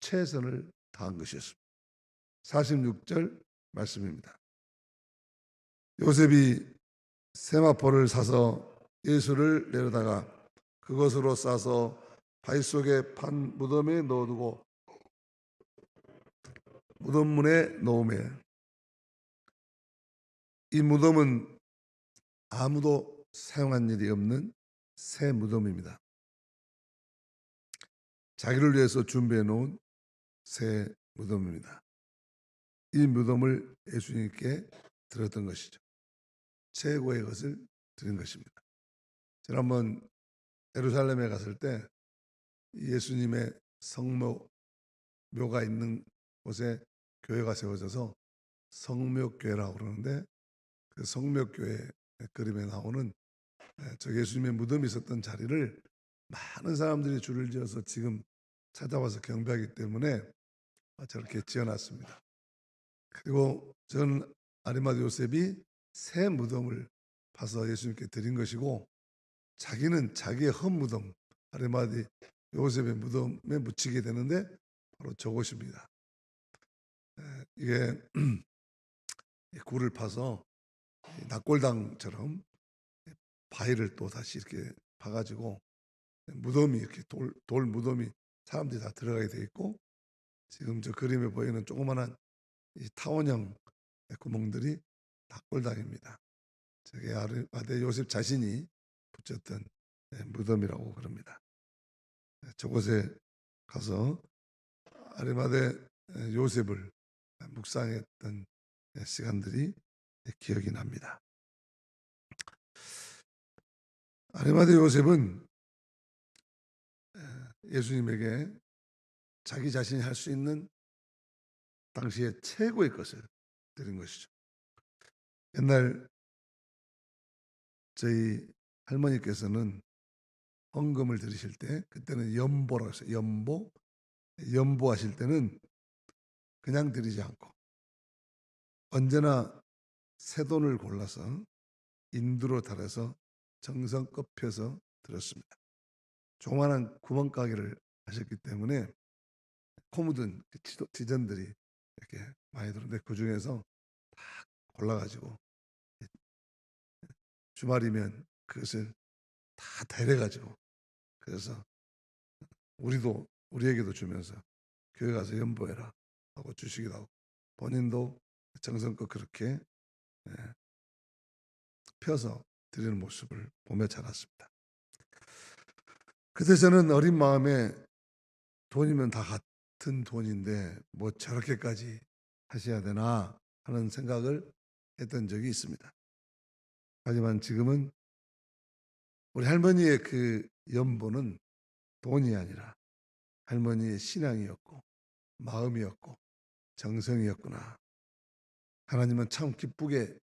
최선을 다한 것이었습니다. 46절 말씀입니다. 요셉이 세마포를 사서 예수를 내려다가 그것으로 싸서 바위 속에 판 무덤에 넣어두고 무덤문에 놓으매, 이 무덤은 아무도 사용한 일이 없는 새 무덤입니다. 자기를 위해서 준비해 놓은 새 무덤입니다. 이 무덤을 예수님께 드렸던 것이죠. 최고의 것을 드린 것입니다. 지난번 예루살렘에 갔을 때 예수님의 성묘가 있는 곳에 교회가 세워져서 성묘교회라고 그러는데, 그 성묘교회 그림에 나오는 저 예수님의 무덤이 있었던 자리를 많은 사람들이 줄을 지어서 지금 찾아와서 경배하기 때문에 저렇게 지어놨습니다. 그리고 전 아리마대 요셉이 새 무덤을 파서 예수님께 드린 것이고, 자기는 자기의 헛 무덤, 아리마대 요셉의 무덤에 묻히게 되는데 바로 저곳입니다. 이게 굴을 파서 낙골당처럼 바위를 또 다시 이렇게 파가지고 무덤이 이렇게 돌 무덤이 사람들이 다 들어가게 돼 있고, 지금 저 그림에 보이는 조그만한 이 타원형 구멍들이 낙골당입니다. 저게 아리마대 요셉 자신이 붙였던 무덤이라고 그럽니다. 저곳에 가서 아리마대 요셉을 묵상했던 시간들이 기억이 납니다. 아리마대 요셉은 예수님에게 자기 자신이 할 수 있는 당시의 최고의 것을 드린 것이죠. 옛날 저희 할머니께서는 헌금을 드리실 때, 그때는 연보라고 했어요. 연보하실 때는 그냥 드리지 않고 언제나 새 돈을 골라서 인두로 달아서 정성껏 펴서 드렸습니다. 조그마한 구멍가게를 하셨기 때문에 코 묻은 지전들이 이렇게 많이 들었는데 그 중에서 다 골라가지고 주말이면 그것을 다 데려가지고 그래서 우리에게도 주면서 교회 가서 연보해라 하고 주시기도 하고 본인도 정성껏 그렇게 펴서 드리는 모습을 보며 자랐습니다. 그때 저는 어린 마음에 돈이면 다 같은 돈인데 뭐 저렇게까지 하셔야 되나 하는 생각을 했던 적이 있습니다. 하지만 지금은 우리 할머니의 그 연보는 돈이 아니라 할머니의 신앙이었고 마음이었고 정성이었구나. 하나님은 참 기쁘게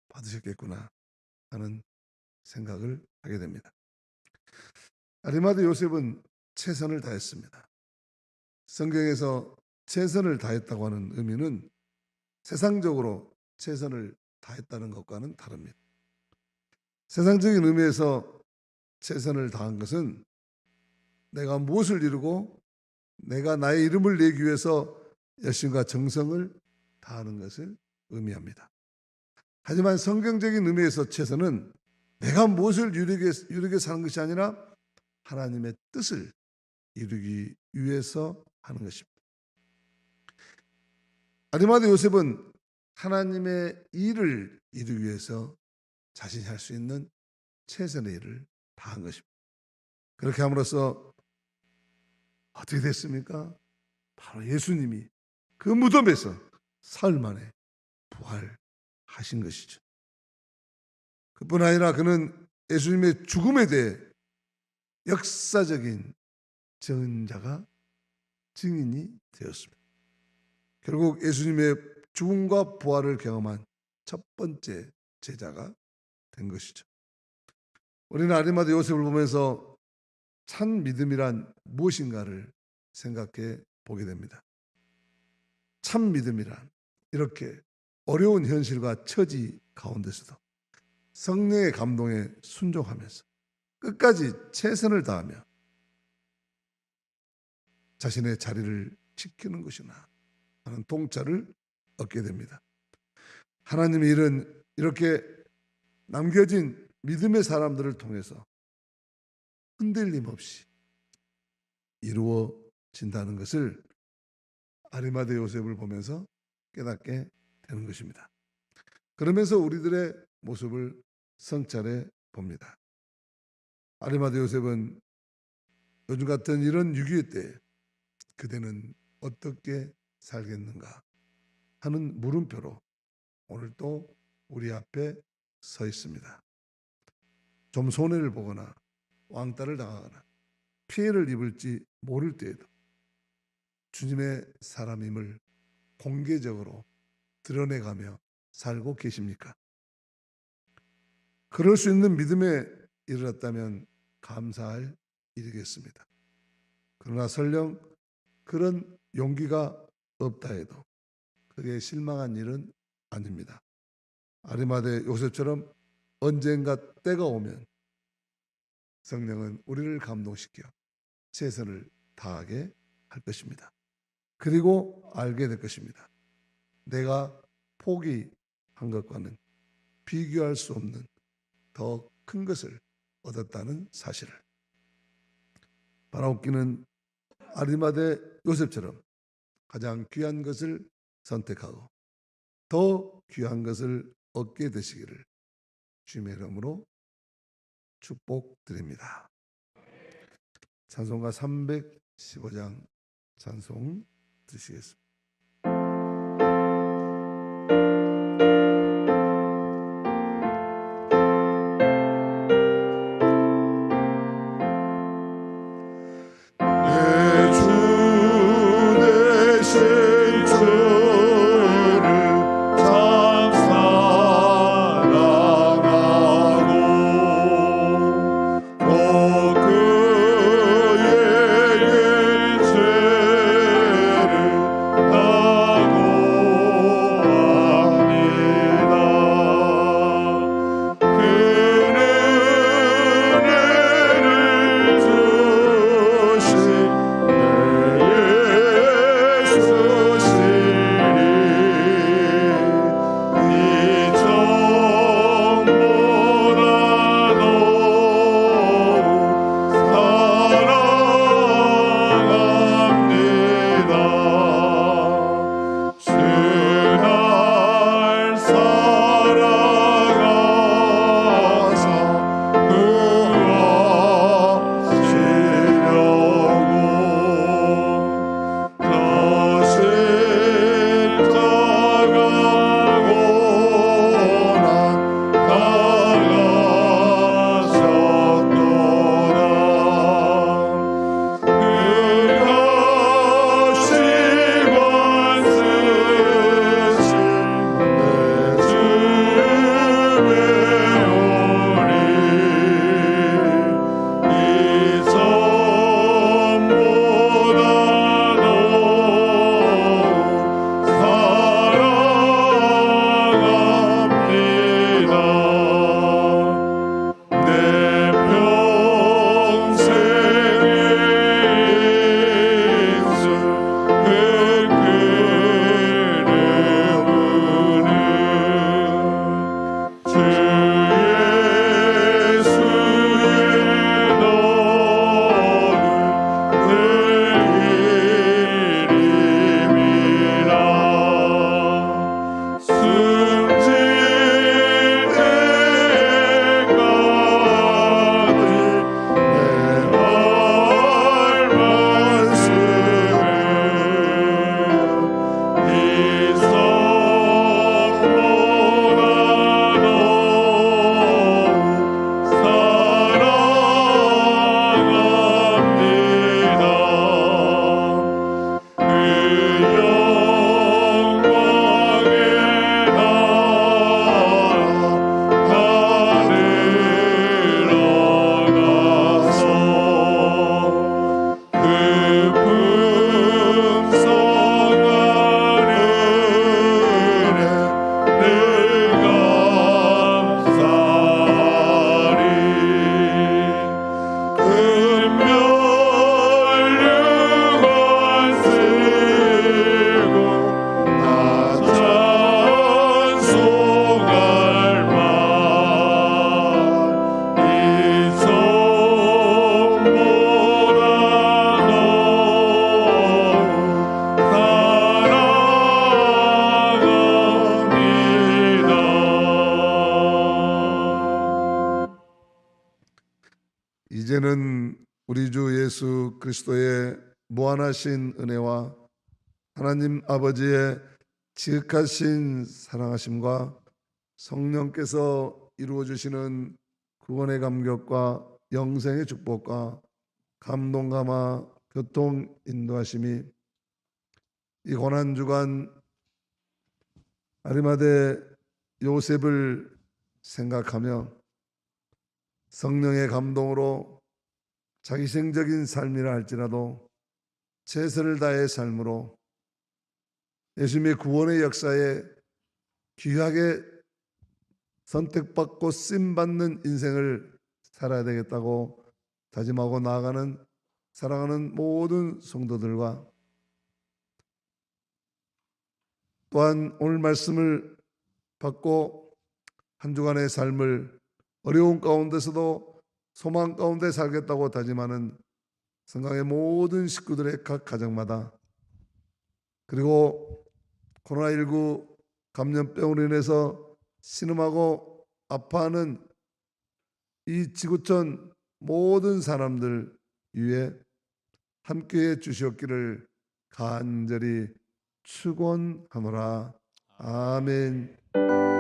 받으셨겠구나 하는 생각을 하게 됩니다. 아리마대 요셉은 최선을 다했습니다. 성경에서 최선을 다했다고 하는 의미는 세상적으로 최선을 다했다는 것과는 다릅니다. 세상적인 의미에서 최선을 다한 것은 내가 무엇을 이루고 내가 나의 이름을 내기 위해서 열심과 정성을 다하는 것을 의미합니다. 하지만 성경적인 의미에서 최선은 내가 무엇을 이루게 사는 것이 아니라 하나님의 뜻을 이루기 위해서 하는 것입니다. 아리마대 요셉은 하나님의 일을 이루기 위해서 자신이 할 수 있는 최선의 일을 다한 것입니다. 그렇게 함으로써 어떻게 됐습니까? 바로 예수님이 그 무덤에서 사흘 만에 부활하신 것이죠. 그뿐 아니라 그는 예수님의 죽음에 대해 역사적인 증인자가 증인이 되었습니다. 결국 예수님의 죽음과 부활을 경험한 첫 번째 제자가 된 것이죠. 우리는 아리마대 요셉을 보면서 참 믿음이란 무엇인가를 생각해 보게 됩니다. 참 믿음이란 이렇게 어려운 현실과 처지 가운데서도 성령의 감동에 순종하면서 끝까지 최선을 다하며 자신의 자리를 지키는 것이나 하는 통찰을 얻게 됩니다. 하나님의 일은 이렇게 남겨진 믿음의 사람들을 통해서 흔들림 없이 이루어진다는 것을 아리마대 요셉을 보면서 깨닫게 되는 것입니다. 그러면서 우리들의 모습을 성찰해 봅니다. 아리마대 요셉은 요즘 같은 이런 위기 때 그대는 어떻게 살겠는가 하는 물음표로 오늘 또 우리 앞에 서 있습니다. 좀 손해를 보거나 왕따를 당하거나 피해를 입을지 모를 때에도 주님의 사람임을 공개적으로 드러내가며 살고 계십니까? 그럴 수 있는 믿음에 이르렀다면 감사할 일이겠습니다. 그러나 설령 그런 용기가 없다 해도 그게 실망한 일은 아닙니다. 아리마대 요셉처럼 언젠가 때가 오면 성령은 우리를 감동시켜 최선을 다하게 할 것입니다. 그리고 알게 될 것입니다. 내가 포기한 것과는 비교할 수 없는 더 큰 것을 얻었다는 사실을. 바라옵기는 아리마대 요셉처럼 가장 귀한 것을 선택하고 더 귀한 것을 얻게 되시기를 주님의 이름으로 축복드립니다. 찬송가 315장 찬송 드리시겠습니다. 그에게 죄를 예수 그리스도의 무한하신 은혜와 하나님 아버지의 지극하신 사랑하심과 성령께서 이루어 주시는 구원의 감격과 영생의 축복과 감동감화 교통 인도하심이 이 고난 주간 아리마대 요셉을 생각하며 성령의 감동으로 자기생적인 삶이라 할지라도 최선을 다해 삶으로 예수님의 구원의 역사에 귀하게 선택받고 쓰임받는 인생을 살아야 되겠다고 다짐하고 나아가는 사랑하는 모든 성도들과 또한 오늘 말씀을 받고 한 주간의 삶을 어려운 가운데서도 소망 가운데 살겠다고 다짐하는 성강의 모든 식구들의 각 가정마다 그리고 코로나19 감염병으로 인해서 신음하고 아파하는 이 지구촌 모든 사람들 위해 함께해 주시옵기를 간절히 축원하노라. 아멘.